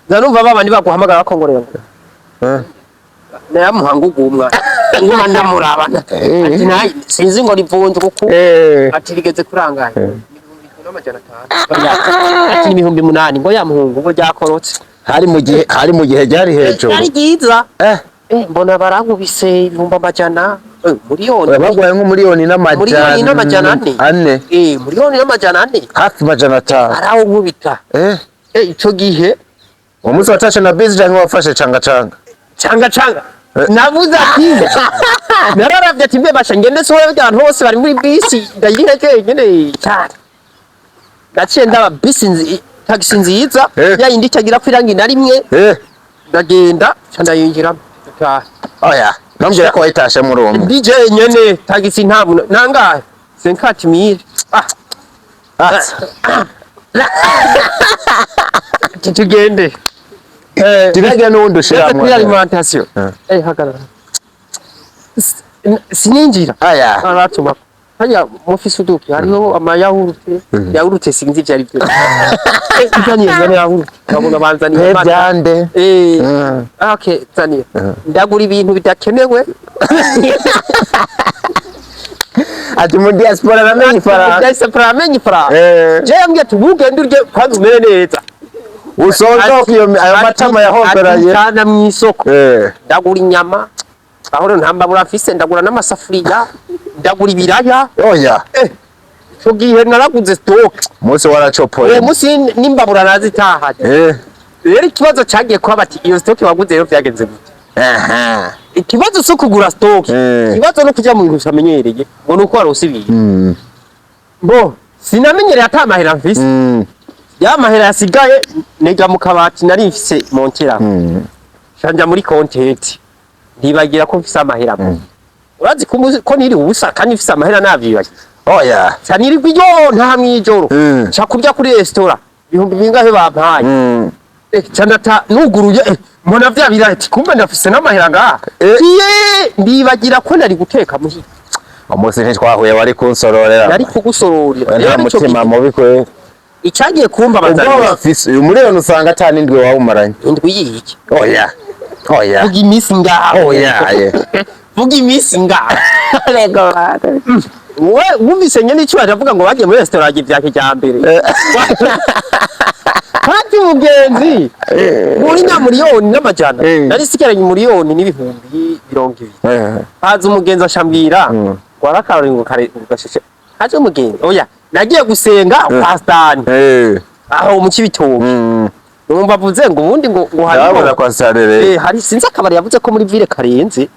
narumva babandi baguhamagara bakongorera na muhangugumwa nguma ndamurabana ati nayi sinzi ngo rivunje kuko ati rigeze kurangana ati 8,000 ngo yamuhungu ngo ryakorotse hari mu gihe ryari hejuru ari giza mbona barankubise ibihumbi amajana miliyoni bagwaye nko miliyoni n'amajana 4 miliyoni n'amajana 4 hafi majana 5 araho nkubita ico gihe umunsi watashe na busy cyangwa wafashe canga navuze ati nararavye ati mbe basha ngende so abantu bose bari muri bisi ndayiheke nyene cyane gaciye ndaba bisi taxi nziza yayindi itagira kwirangi na rimwe ndagenda ndayinjira oya nambye ko wayitashe muri uwo DJ nyene taxi ntabwo nangahe 50,000 tugende tirage n'undi ushiramo kuri alimentation hagarara sininjira aya aratuma hanya mufisi uduki hariho amayahurute sinzi byari byo ikanye nyene yahurute babona banzaniye byande okay taniye ndagura ibintu bidakenewe ati mu diaspora namenye faranga je yambye tubugende urye kwanza umere neza usonza ayo matama yahomberanye cyane mu isoko ndagura inyama aho ntambabura afise ndagura n'amasafuriya ndagura ibiraya oya cyo gihe naraguze stock musi waracopoye musi nimbabura nazitaha rero ikibazo cyagiye kwa bati iyo stock waguze rero byagenze gute ikibazo cyo kugura stock ikibazo no kujya mu bintu cyamenyereye ngo nuko warosibira bo sinamenyereye atamahera mfise ya mahera yasigaye nega mu kabati nari mfise montera shanja muri content ndibagira ko mfise amahera urazi ko niri ubusa kandi mfise amahera navyibaje oya saniri gwiyo nta mwijoro cha kurya kuri restaurant bihumbi bingahe bampaye candata nuguruye mbona vya birati kumbe ndafise n'amahera nga ndibagira ko nari guteka muhi umunsi ntitwahuye wari kunsororera nari kugusororera rero mutima mubi kwe icagiye kumba bazafise uyu miliyoni usanga atanindwe wawumaranye indwi yiki oya vuga imisi ngaho vuga imisi ngaho rego we wumvise nyene icyo aravuga ngo bagiye muri restaurant vya kijambere kandi umugenzi muri miliyoni n'amajana nari sikeranye miliyoni n'ibihumbi 20 haza umugenzi ashambira warakaringo kare ugasheshe haje umugenzi oya nagiye gusenga pastani aho mu kibitoke numva avuze ngo ubundi ngo harabona kwa sarere hari sinzi akabari yavuze ko muri ville Karenzi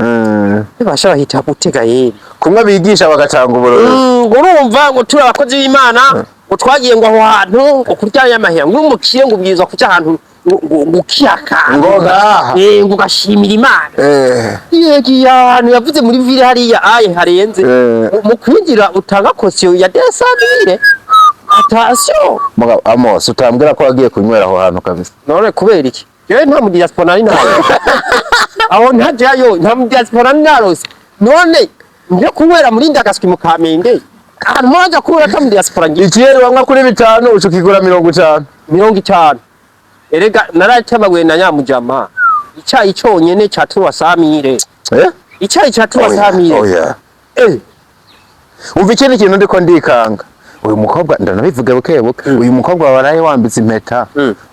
bibasha bahita gutega yeri kumwe bigisha bagatanga uburoro ngo urumva ngo turi abakozi b'Imana ngo twagiye ngo aho hantu ngo kurya amahera ngo umukire ngo ubwirizwa kuja ahantu ngo kiyaka ngo gashimira Imana yegi ahantu yavuze muri ville hariya harenze mu kwinjira utanga kosiyo ya 200,000 attention mugabo Amos utambwira ko wagiye kunywera aho hantu kabisa none kubera iki yewe nta mu diaspora ni nayo aho ntajyayo nta mu diaspora ni narose none nje kunywera muri Ndagaswi mu Kamenge ahantu mwaje kubera ko mu diaspora ngiye ikiyeri wamwa kuri 5 ucukigura 50 erega naracyamaguye na Nyamujama icyayi cyonyene cyatuwa Samire icyayi cyatuwa Samire oya umva ikindi kintu ndiko ndikanga uyu mukobwa ndanabivuga bukebuke uyu mukobwa waraye wambitse impeta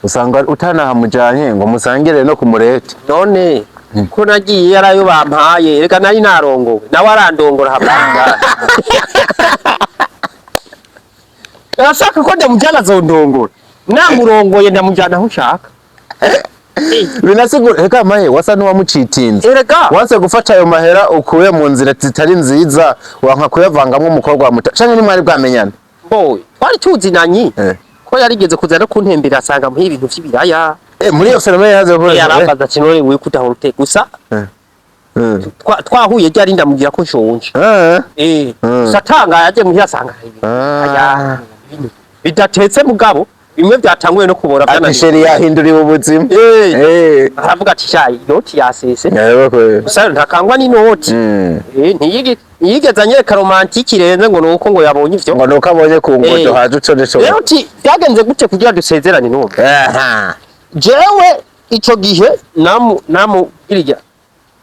usanga utanahamujanye ngo musangire no kumurete none ko nagiye yarayo bampaye reka nari narongowe nawe arandongora habanga arashaka ko ndamujyana zondongora namurongoye ndamujyana aho ushaka binasigura reka mahe wasa nuwamucitinze wanse gufata ayo mahera ukuye mu nzira zitari nziza wanka kuyavangamwe umukobwa wa muta canke nimwari bwamenyana boy twari tuzinanyi ko yarigeze kuza no kuntembera asanga mu ibintu vy'ibiraya muri iyo fenomene yaje ko yarambaza kinore we kutaho rute gusa twahuye ryari ndamugira ko nshonje satanga yaje mu yasanga ibintu bidatetse mugabo bimwe byatanguye no kubora bana Asheri yahinduriwe ubuzima aravuga ati shayi inoti yasese gusa ntakangwa n'inoti ntiyigi yigeze anyereka romantike irenze ngo nuko ngo yabonye ivyo ngo nuko abonye ku ngoto haje uco neco rero uti byagenze gute kugira dusezerane n'uwo aha jewe ico gihe namubwirya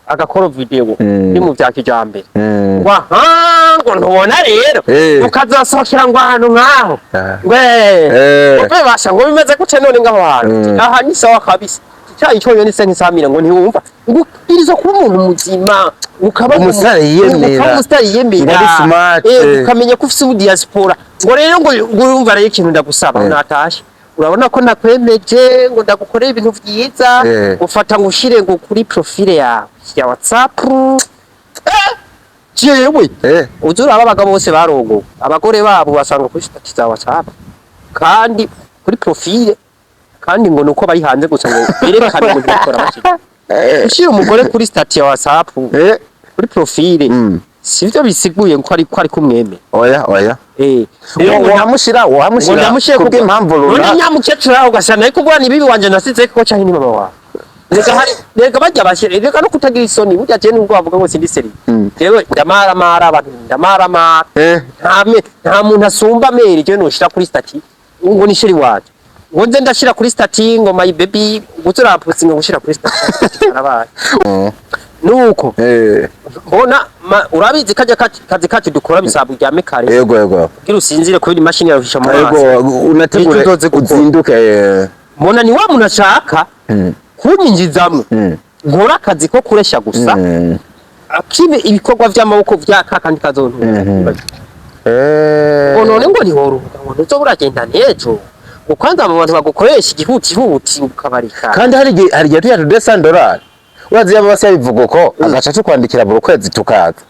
agakora video ni mu vya kijambere ngo aha ngo ntubona rero ukazasohokera ngo ahantu nkaho ngwe basha ngo bimeze gute none ngaho hantu aha ni sawa kabisa cyayi cyo yone se nk'isamira ngo ntiwumva ngo irizo kuba umuntu muzima ukaba umusare yemera ukamenya ko ufite diaspora ngo rero ngo urumva rero ikintu ndagusaba natashe urabona ko nakwemeje ngo ndagukorera ibintu vyiza ufata ngo ushire ngo kuri profile yawe ya WhatsApp jewe uzura abagabo bose barongo abagore babo basanga kuri status za WhatsApp kandi kuri profile kandi ngo nuko bari hanze gusa ngo berekane mu gukora bakiri ushira umugore kuri status ya WhatsApp kuri profile sivyo bisiguye ko ari kumweme oya wamushira kubw'impamvu runaka none nyamukecuru aho gashana ariko bwana ibibi wanje nasize ko cyane ni mama wawe reka bajya bashire reka no kutagira isoni burya je nubwo bavuga ngo sindi seri jewe ndamaramara abantu ndamaramara nta muntu asumba mail je no shira kuri status ngo ni shiri waje ngo nze ndashira kuri status ngo my baby guzura posting ngo shira kuri status arabaye nuko bona urabizi kazi kacu dukora bisabu rya mekare yego kugira usinzire kubira imashini yaruhisha mu mazi unategure uzinduke mbona ni wa muntu ashaka kunyinjizamwe nkora akazi ko kuresha gusa akibe ibikorwa by'amaboko bya kakandi kazontu none ngo nihoruka ngo nzobura nejo ukwanza abo bantu bagukoresha igihuti ukabarika kandi hari igihe tuya $200 urazi yaba base bivuga ko agaca tukwandikira buri kwezi tukaza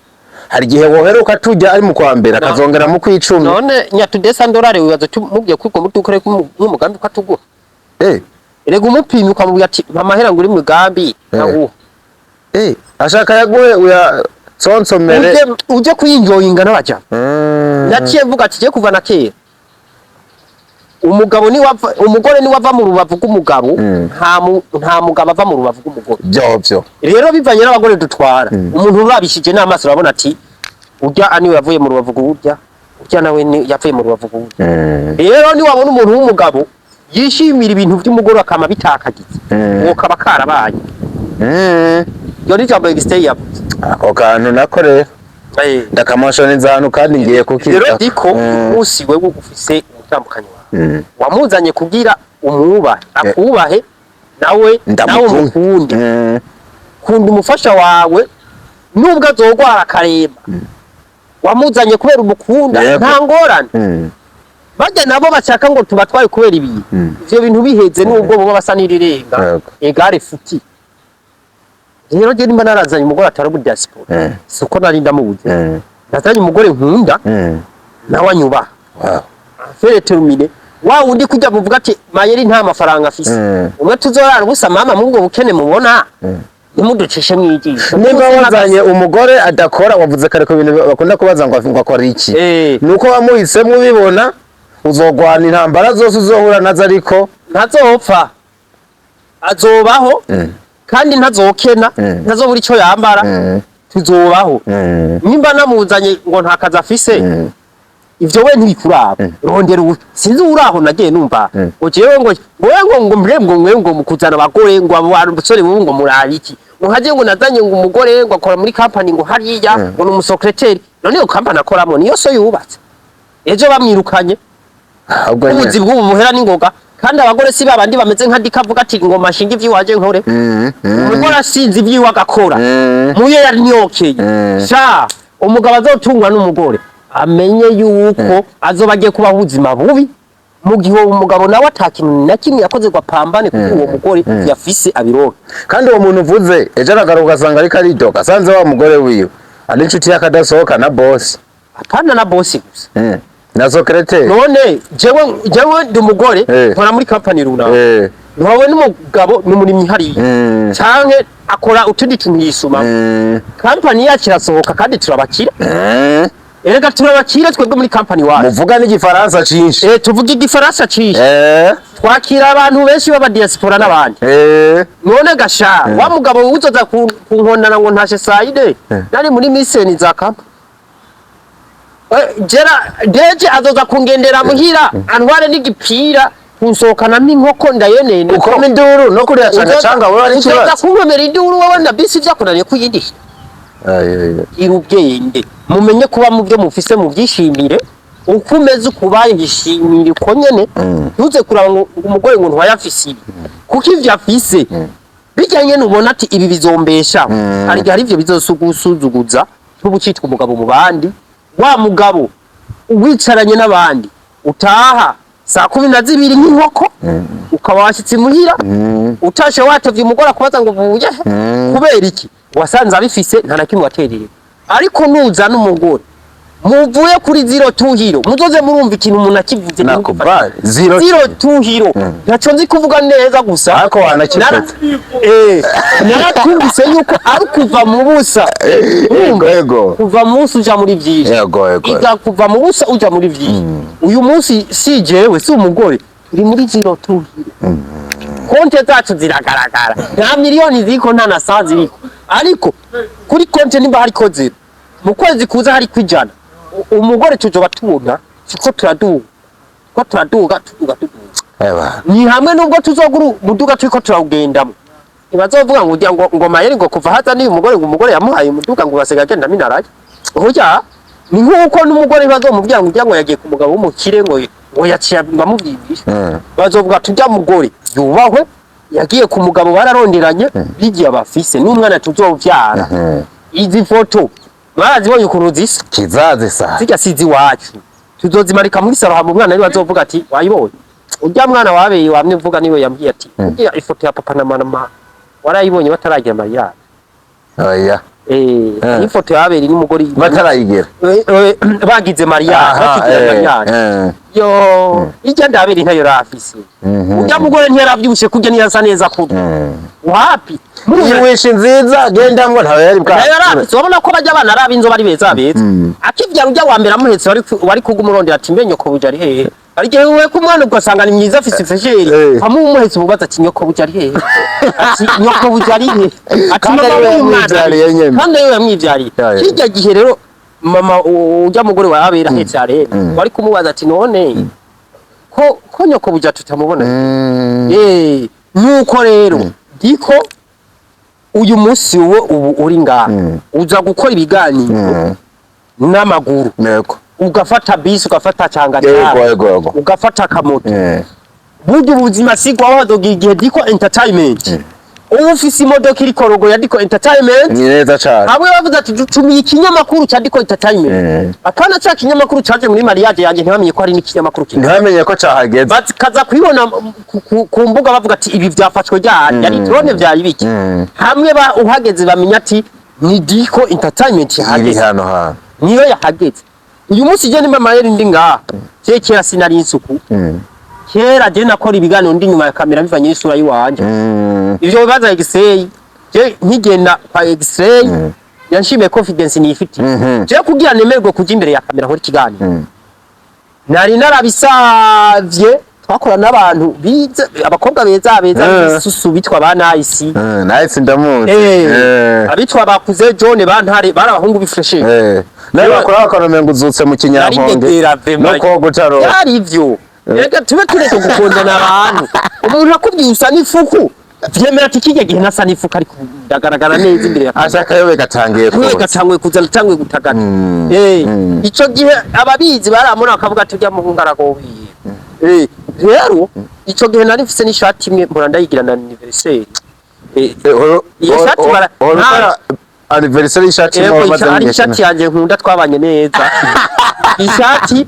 hari igihe woheruka tujya ari mu kwambera akazongera mu kwicumi none nyatu $200 wibaza tumubwiye kwiko mutukore nk'umugambi ukatugura erega umupimi ukamubwira ati amahera nguri mu gambi naguha ashaka yaguhe uya sonsomere uje kuyinjoyinga n'abaja naciye mvuga ati je kuva na kera umugabo ni wava umugore ni wava mu rubavu rw'umugabo nta mugabo ava mu rubavu rw'umugore byo rero bivanye n'abagore dutwara umuntu urabishije n'amaso urabona ati urya aniwe yavuye mu rubavu rw'urya urya nawe ni yavuye mu rubavu rw'urya rero ni wabona umuntu w'umugabo yishimira ibintu by'umugore akama bitakagize ukaba karabaye yo ni jambo extay yavuze ako kantu nakoreye ndakamoshona inzanu kandi ngiye kukira rero diko umunsi wewe ufise umutambukanyi wamuzanye kugira umwubahe akubahe nawe umukunde kunda umufasha wawe nubwo azogwara akareba wamuzanye kubera umukunda nta ngorane bajya nabo bashaka ngo tubatwaye kubera ibintu ivyo bintu biheze nubwo bo basa n'irirenga egare futi rero je nimba narazanye umugore atari mu diaspora suko nari ndamubuze nazanye umugore nkunda nawe anyubaha fere termine wa undi kujya muvuga ati mayeri nta mafaranga afise umwe tuzorara ubusa mama mubwo bukene mubona nimuducishe mwigisha nimba wazanye umugore adakora wavuze kare ko ibintu bakunda kubaza ngo akora iki nuko wamuhisemo ubibona uzogwana intambara zose uzohura nazo ariko ntazopfa azobaho kandi ntazokena ntazobura ico yambara tuzobaho nimba namuzanye ngo nta kazi afise ivyo we ntibikuraba rondera sinzi uraho nagiye numva ngo jewe ngo mukuzana abagore ngo abasore ngo murariki muhaje ngo nazanye ngo umugore ngo akora muri company ngo hariya ngo n'umusekreteri none iyo company akoramo niyo so yubatse ejo bamwirukanye ubuzi bw'ubu buhera n'ingoga kandi abagore si babandi bameze nka dikavuga ati ngo mashinga ivyi waje nkore umugore asinzi ivyi wagakora muye yari nyokeye sha umugabo azotungwa n'umugore amenye yuko azobagiye kuba ubuzima bubi mu gihe umugabo nawe atakintu na kimwe yakoze kwa pambane kuko uwo mugore yafise abiroga kandi uwo muntu uvuze ejo aragaruka asanga ari karidoka sanze wa mugore wiwe ari inshuti yakadasohoka na boss apana na boss gusa na secretary none jewe ndi umugore nkora muri company runaka ntawe n'umugabo n'umurimyi hari canke akora utundi tuntu yisuma company yacu irasohoka kandi turabakira erega turabakira twebwe muri company wacu muvuga n'igifaransa cinshi tuvuga igifaransa cinshi twakira abantu benshi baba diaspora n'abandi none gasha wa mugabo uzoza kunkondana ngo ntashe saide nari muri mission za kampa Deje azoza kungendera muhira antware n'igipira kunsohokana n'inkoko ndayenene uko minduru no kuri acanga canga wowe ari kibazo uza kunkomera induru wowe na bisi vyakunaniye kuyindisha irubwende mumenye kuba mu byo mufise mu byishimire uko umeze ukubaye gishimire ko nyene ntuze kuraba ngo umugore ngo ntwayafise ibi kuko ivyo afise bijyanye n'ubona ati ibi bizombesha hari ivyo bizosugusuzuguza n'ubucitwa umugabo mu bandi wa mugabo wicaranye n'abandi utaha saa 12 nk'inkoko ukaba washyitse muhira utashe watevye umugore akubaza ngo vuye kubera iki wasanze abifise nta nakimwe watereye ariko nuza n'umugore muvuye kuri zero tuhiro muzoze murumva ikintu umuntu akivuze nakubali zero tuhiro ntaco nzi kuvuga neza gusa ariko wanakifata naratumvise yuko ari kuva mu busa yego kuva mu busa uja muri vyinshi yego iga kuva mu busa uja muri vyinshi uyu munsi si jewe si umugore turi muri zero tuhiro konte zacu ziragaragara nta miliyoni ziko nta na saa ziriko ariko kuri konte nimba hariko zero mu kwezi kuza hari kwijana umugore tuzoba tubona siko turaduga ni hamwe nubwo tuzogura umuduga turiko turawugendamo ntibazovuga ngo ujya ngo mayeri ngo kuva haza niyo umugore ngo umugore yamuhaye umuduga ngo basiga agenda minaraye hoya ni nkuko n'umugore bazomubwira ngo ujya ngo yagiye ku mugabo w'umukire ngo yaciye bamuvyibisha bazovuga tujya mugore yubahwe yagiye ku mugabo bararonderanye bigiye abafise n'umwana tuzovyara izi foto barazibonye ukuntu zisa kizaze sa zijya sizi wacu tuzozimarika muri saro hamwe umwana ari bazovuga ati wayibonye urya mwana wabeye wamwe uvuga niwe yambwiye ati urya ifoto ya papa na mama warayibonye bataragira mariya oya ifoto yabere n'umugore batarayigera bagize mariya bakigira mariya yo ijya ndabere ntayo rafise urya mugore ntiyaravyushe kujya niyasa neza kuko wapi Mwishi nziza genda ngo ntawe yari bwa. Yarabitse wabona ko bajya abana arabinzo bari beza beza. Akivyara ujya wa mbere amuhetse wari kugumurondera ati mbenyo ko bujari hehe. Arije we ku mwana ugasanga ni myiza afise fesheri. Amu umuhetse bubaza ati nyoko bujari hehe. Ati nyoko bujari hehe. Ati mama w'umwana yenyeme. Kandi yo yamwivyariye. Kijya gihe rero mama ujya mugore wa abera hetse are. Wari kumubaza ati none ko nyoko bujya tutamubona. Nuko rero diko uyu munsi wowe ubu uri ngaha uza gukora ibiganiro n'amaguru nego ugafata bisi ugafata cyangana ugafata akamoto buryo ubuzima sigwa wadoga igihe diko entertainment ubu ufise imodoka iri korogo ya diko entertainment ni neza cyane hamwe bavuze ati ducumiye ikinyamakuru cya diko entertainment akana cya kinyamakuru cyaje muri mariage yanjye ntibamenye ko ari n'ikinyamakuru kintu ntibamenye ko cyahageze kaza kwibona ku mbuga bavuga ati ibi byafashwe ryari yari drone byari biki hamwe ba uhageze bamenya ati ni diko entertainment yahageze hano ha niyo yahageze uyu munsi je nimba mayeri ndi ngaha kera sinari insuku kera je nakora ibiganiro ndi nyuma ya kamera bivanye n'isura yiwanje ivyo bibaza X-ray je nkigenda kwa X-ray yanshimiye confidence ni ifite je kugira nemerwe kuja imbere ya kamera hori kiganiro nari narabisavye twakora n'abantu bize abakobwa beza susu bitwa ba Nice Nice ndamuzi abitwa bakuze John bantare barabahungu bifreshe nari bakora bakanomenga uzutse mu kinyankonge no kogutaro yari ivyo reka tube tureke gukundana abantu umuntu akubwiye usa n'ifuku vyemera ati kijya gihe nasa n'ifuku ariko ndagaragara neza imbere ya ashaka yobe gatangiye kuzana tangiye gutagana ico gihe ababizi baramuna akavuga ati ujya mu ngaragobiye rero ico gihe nari mfise n'ishati imwe mpora ndayigira na anniversaire iyo shati bara anniversaire ishati ishati yanje nkunda twabanye neza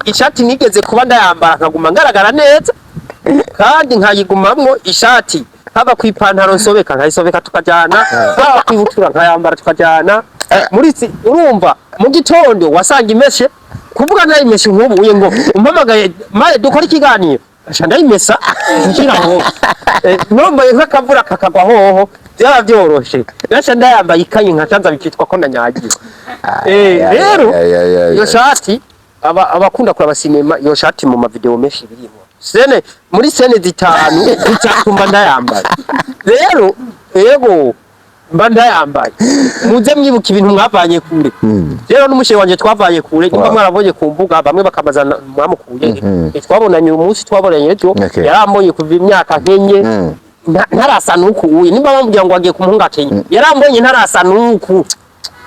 ishati nigeze kuba ndayambara nkaguma ngaragara neza kandi nkayigumamwo ishati haba kwipantaro nsobeka nkayisobeka tukajana haba kwibutura nkayambara tukajana muri urumva mu gitondo wasanga imeshe kuvuga nayo imeshe nk'ubuye ngo umpamagaye maye dukora ikiganiro ndayimesa ngira ngo nombaye nk'akavura kakagwa hoho byaba byoroshe nasha ndayambaye ikayi nkacanza bikitwa ko nanyagiye rero iyo shati abakunda kura basinema iyo shati mu mavideo menshi birimo sene muri sene zitanu zituma ndayambaye rero yego mba ndayambaye muze mwibuka ibintu mwavanye kure rero n'umushe wanje twavanye kure nimba mwarabonye ku mbuga bamwe bakamazana mwamukuye twabonanye umunsi twabonanye ejo yarambonye kuva imyaka nkenye ntarasa nuku uye nimba bamubwira ngo agiye kumuhunga Kenya yarambonye ntarasa nuku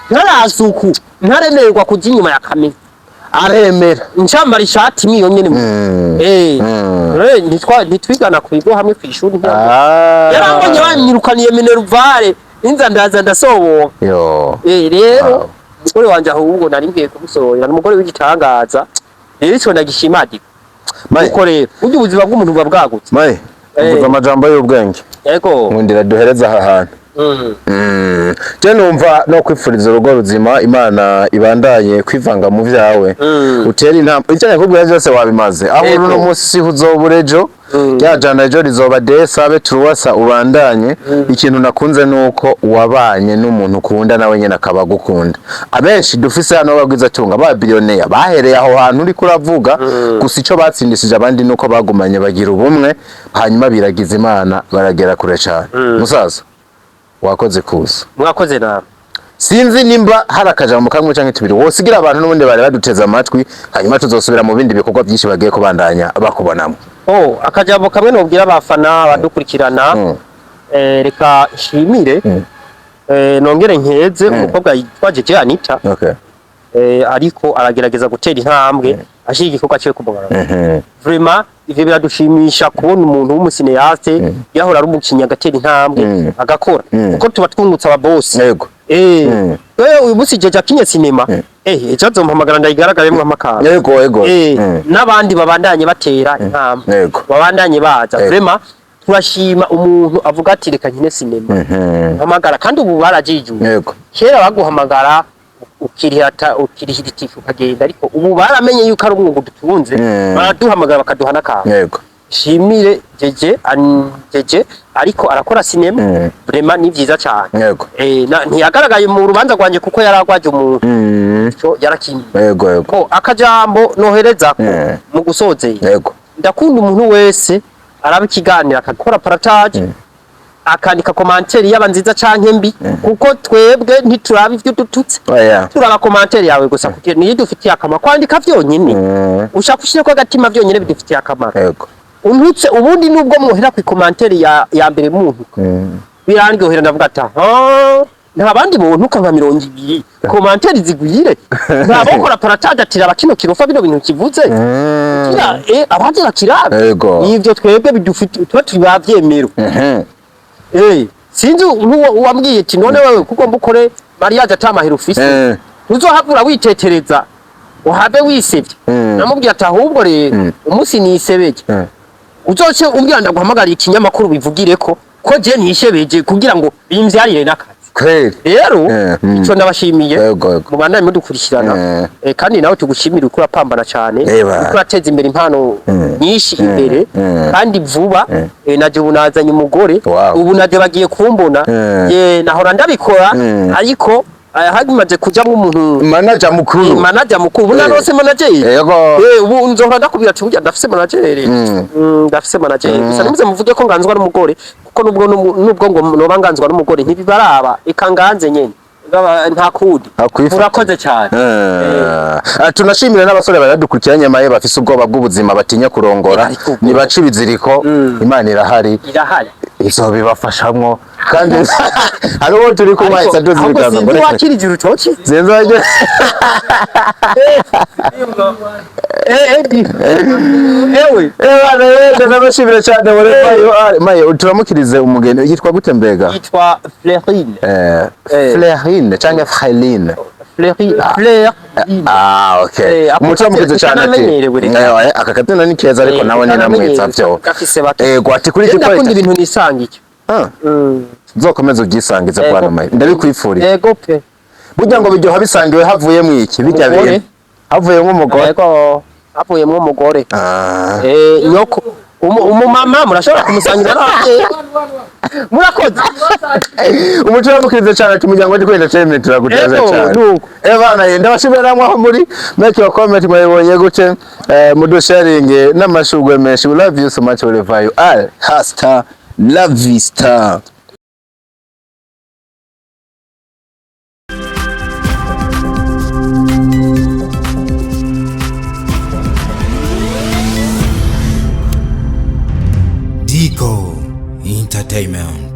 ntarasuku ntaremererwa kujya inyuma ya kamera aremera ncambara ishati miyo nyene nitwigana ku bigo hamwe kwishuri yarambonye banyirukaniye Minervare inza ndaza ndasoboka rero umugore wanje ahubwo nari ngiye kumusohora n'umugore w'igitangaza rero ico ndagishimadika uko rero ujye ubuzima bw'umuntu bwa bwagutse umvuga amajambo y'ubwenge yego nkundira duhereza aha hantu je numva no kwifuriza urugo ruzima Imana ibandanye kwivanga mu vyawe utera intambwe icyo nakubwira byose wabimaze aho uno munsi uzoburejo yajana ejo rizoba desabe turuwasa ubandanye ikintu nakunze nuko wabanye n'umuntu ukunda nawe nyene akabagukunda abenshi dufise hano bagwiza tunga ba billionaire bahereye aho hantu uri kuravuga gusa ico batsindishije abandi nuko bagumanye bagira ubumwe hanyuma biragiza Imana baragera kure cyane musaza wakoze kuza mwakoze nawe sinzi nimba hari akajambo kamwe canke tubiri wosigira abantu n'ubundi bari baduteza amatwi hanyuma tuzosubira mu bindi bikorwa byinshi bagiye kubandanya bakubonamo akajambo kamwe nobwira abafana badukurikirana reka nshimire nongere nkeze umukobwa yitwa Jeje Anita ariko aragerageza gutera intambwe ashira igikorwa cyo kumugara vraiment ivyo biradushimisha kubona umuntu w'umusineyaste yahora ari umukinya gatera intambwe agakora uko tuba twungutsa aba boss yego uyu musi Jeje akinye sinema ejo mpamagara ndayigaragarimwe amakara yego n'abandi babandanye batera intambwe babandanye baza vraiment turashima umuntu avuga ati reka nkine sinema mpamagara kandi ubu barajijuye kera baguhamagara ukirihiritifu ukagenda ariko ubu baramenye yuko ari umwuga dutunze baraduhamagara bakaduha n'akantu shimire Jeje ariko arakora sinema vraiment ni vyiza cyane ntiyagaragaye mu rubanza rwanje kuko yaragwaje umuntu cyo yarakimye akajambo nohereza mu gusozeye ndakunda umuntu wese araba ikiganira akakora partage akandika commentaire yaba nziza canke mbi kuko twebwe ntituraba ivyo dututse turaba commentaire yawe gusa kugira ni dufitiye akamaro kwandika vyonyine ushaka ushire ko gatima vyonyine bidufitiye akamaro untutse ubundi nubwo mwohera ku commentaire ya mbere muntu birandyohera ndavuga ati nta bandi muntu ka 200 commentaire zigwire nta bokora partage atira bakino kirofa bino bintu kivuze abandi bakirabe nivyo twebwe bidufitiye tuba tubavyemero sinzi wambwiye ati none wewe kuko mbukore mariage atamahera ufise uzohavura witetereza uhabe wisevye namubwiye ati ahubwo rero umunsi nisebeje uzoce umbwira ndaguhamagara ikinyamakuru bivugireko ko je nishebeje kugira ngo bimvyarire n'akazi rero ico ndabashimiye mubandanye mudukurikirana kandi nawe tugushimira uko urapambana cyane uko urateza imbere impano nyinshi imbere kandi vuba naje bunazanye umugore ubu naje bagiye kumbona nahora ndabikora ariko hagimaje kujamwe umuntu manager mukuru ubuna rose manager ubu nzohora ndakubwira ati burya ndafise manager ndafise manager gusa nimuze muvuge ko nganzwa n'umugore kuko nubwo ngo noba nganzwa n'umugore ntibibaraba ikanganze nyene nta kudi urakoze cyane tunashimira n'abasore baradukurikiranye maye bafise ubwoba bw'ubuzima batinya kurongora nibaca ibiziriko Imana irahari izo bibafashamwo kandi ari wo turi kumwahisa tuzirikana ngo wakirije urutoki zenzo aje bana ndabashimira cyane maye turamukirize umugeni yitwa gute mbega yitwa Fleurine cyangwa Freiline okay umucamukize cyane ati aka katuna ni keza ariko nawe ni namwitsa byo ati kuri gikora ndakunda ibintu nisanga icyo zokomeza ugisangize bwana maye ndabikwifuriye yego pe burya ngo biryoha bisangiwe havuyemo iki bijya bene havuyemo umugore yego havuyemo umugore nyoko umumama murashobora kumusangira n'ababyeyi murakoze umucamukize cyane ati mujyango ndi kwenda cyane turaguteza cyane bana yenda bashimira mwaho muri make your comment mwebonye gute mudu sharing n'amashugwe menshi. We love you so much wherever you are. Hasta la vista. Digo Entertainment.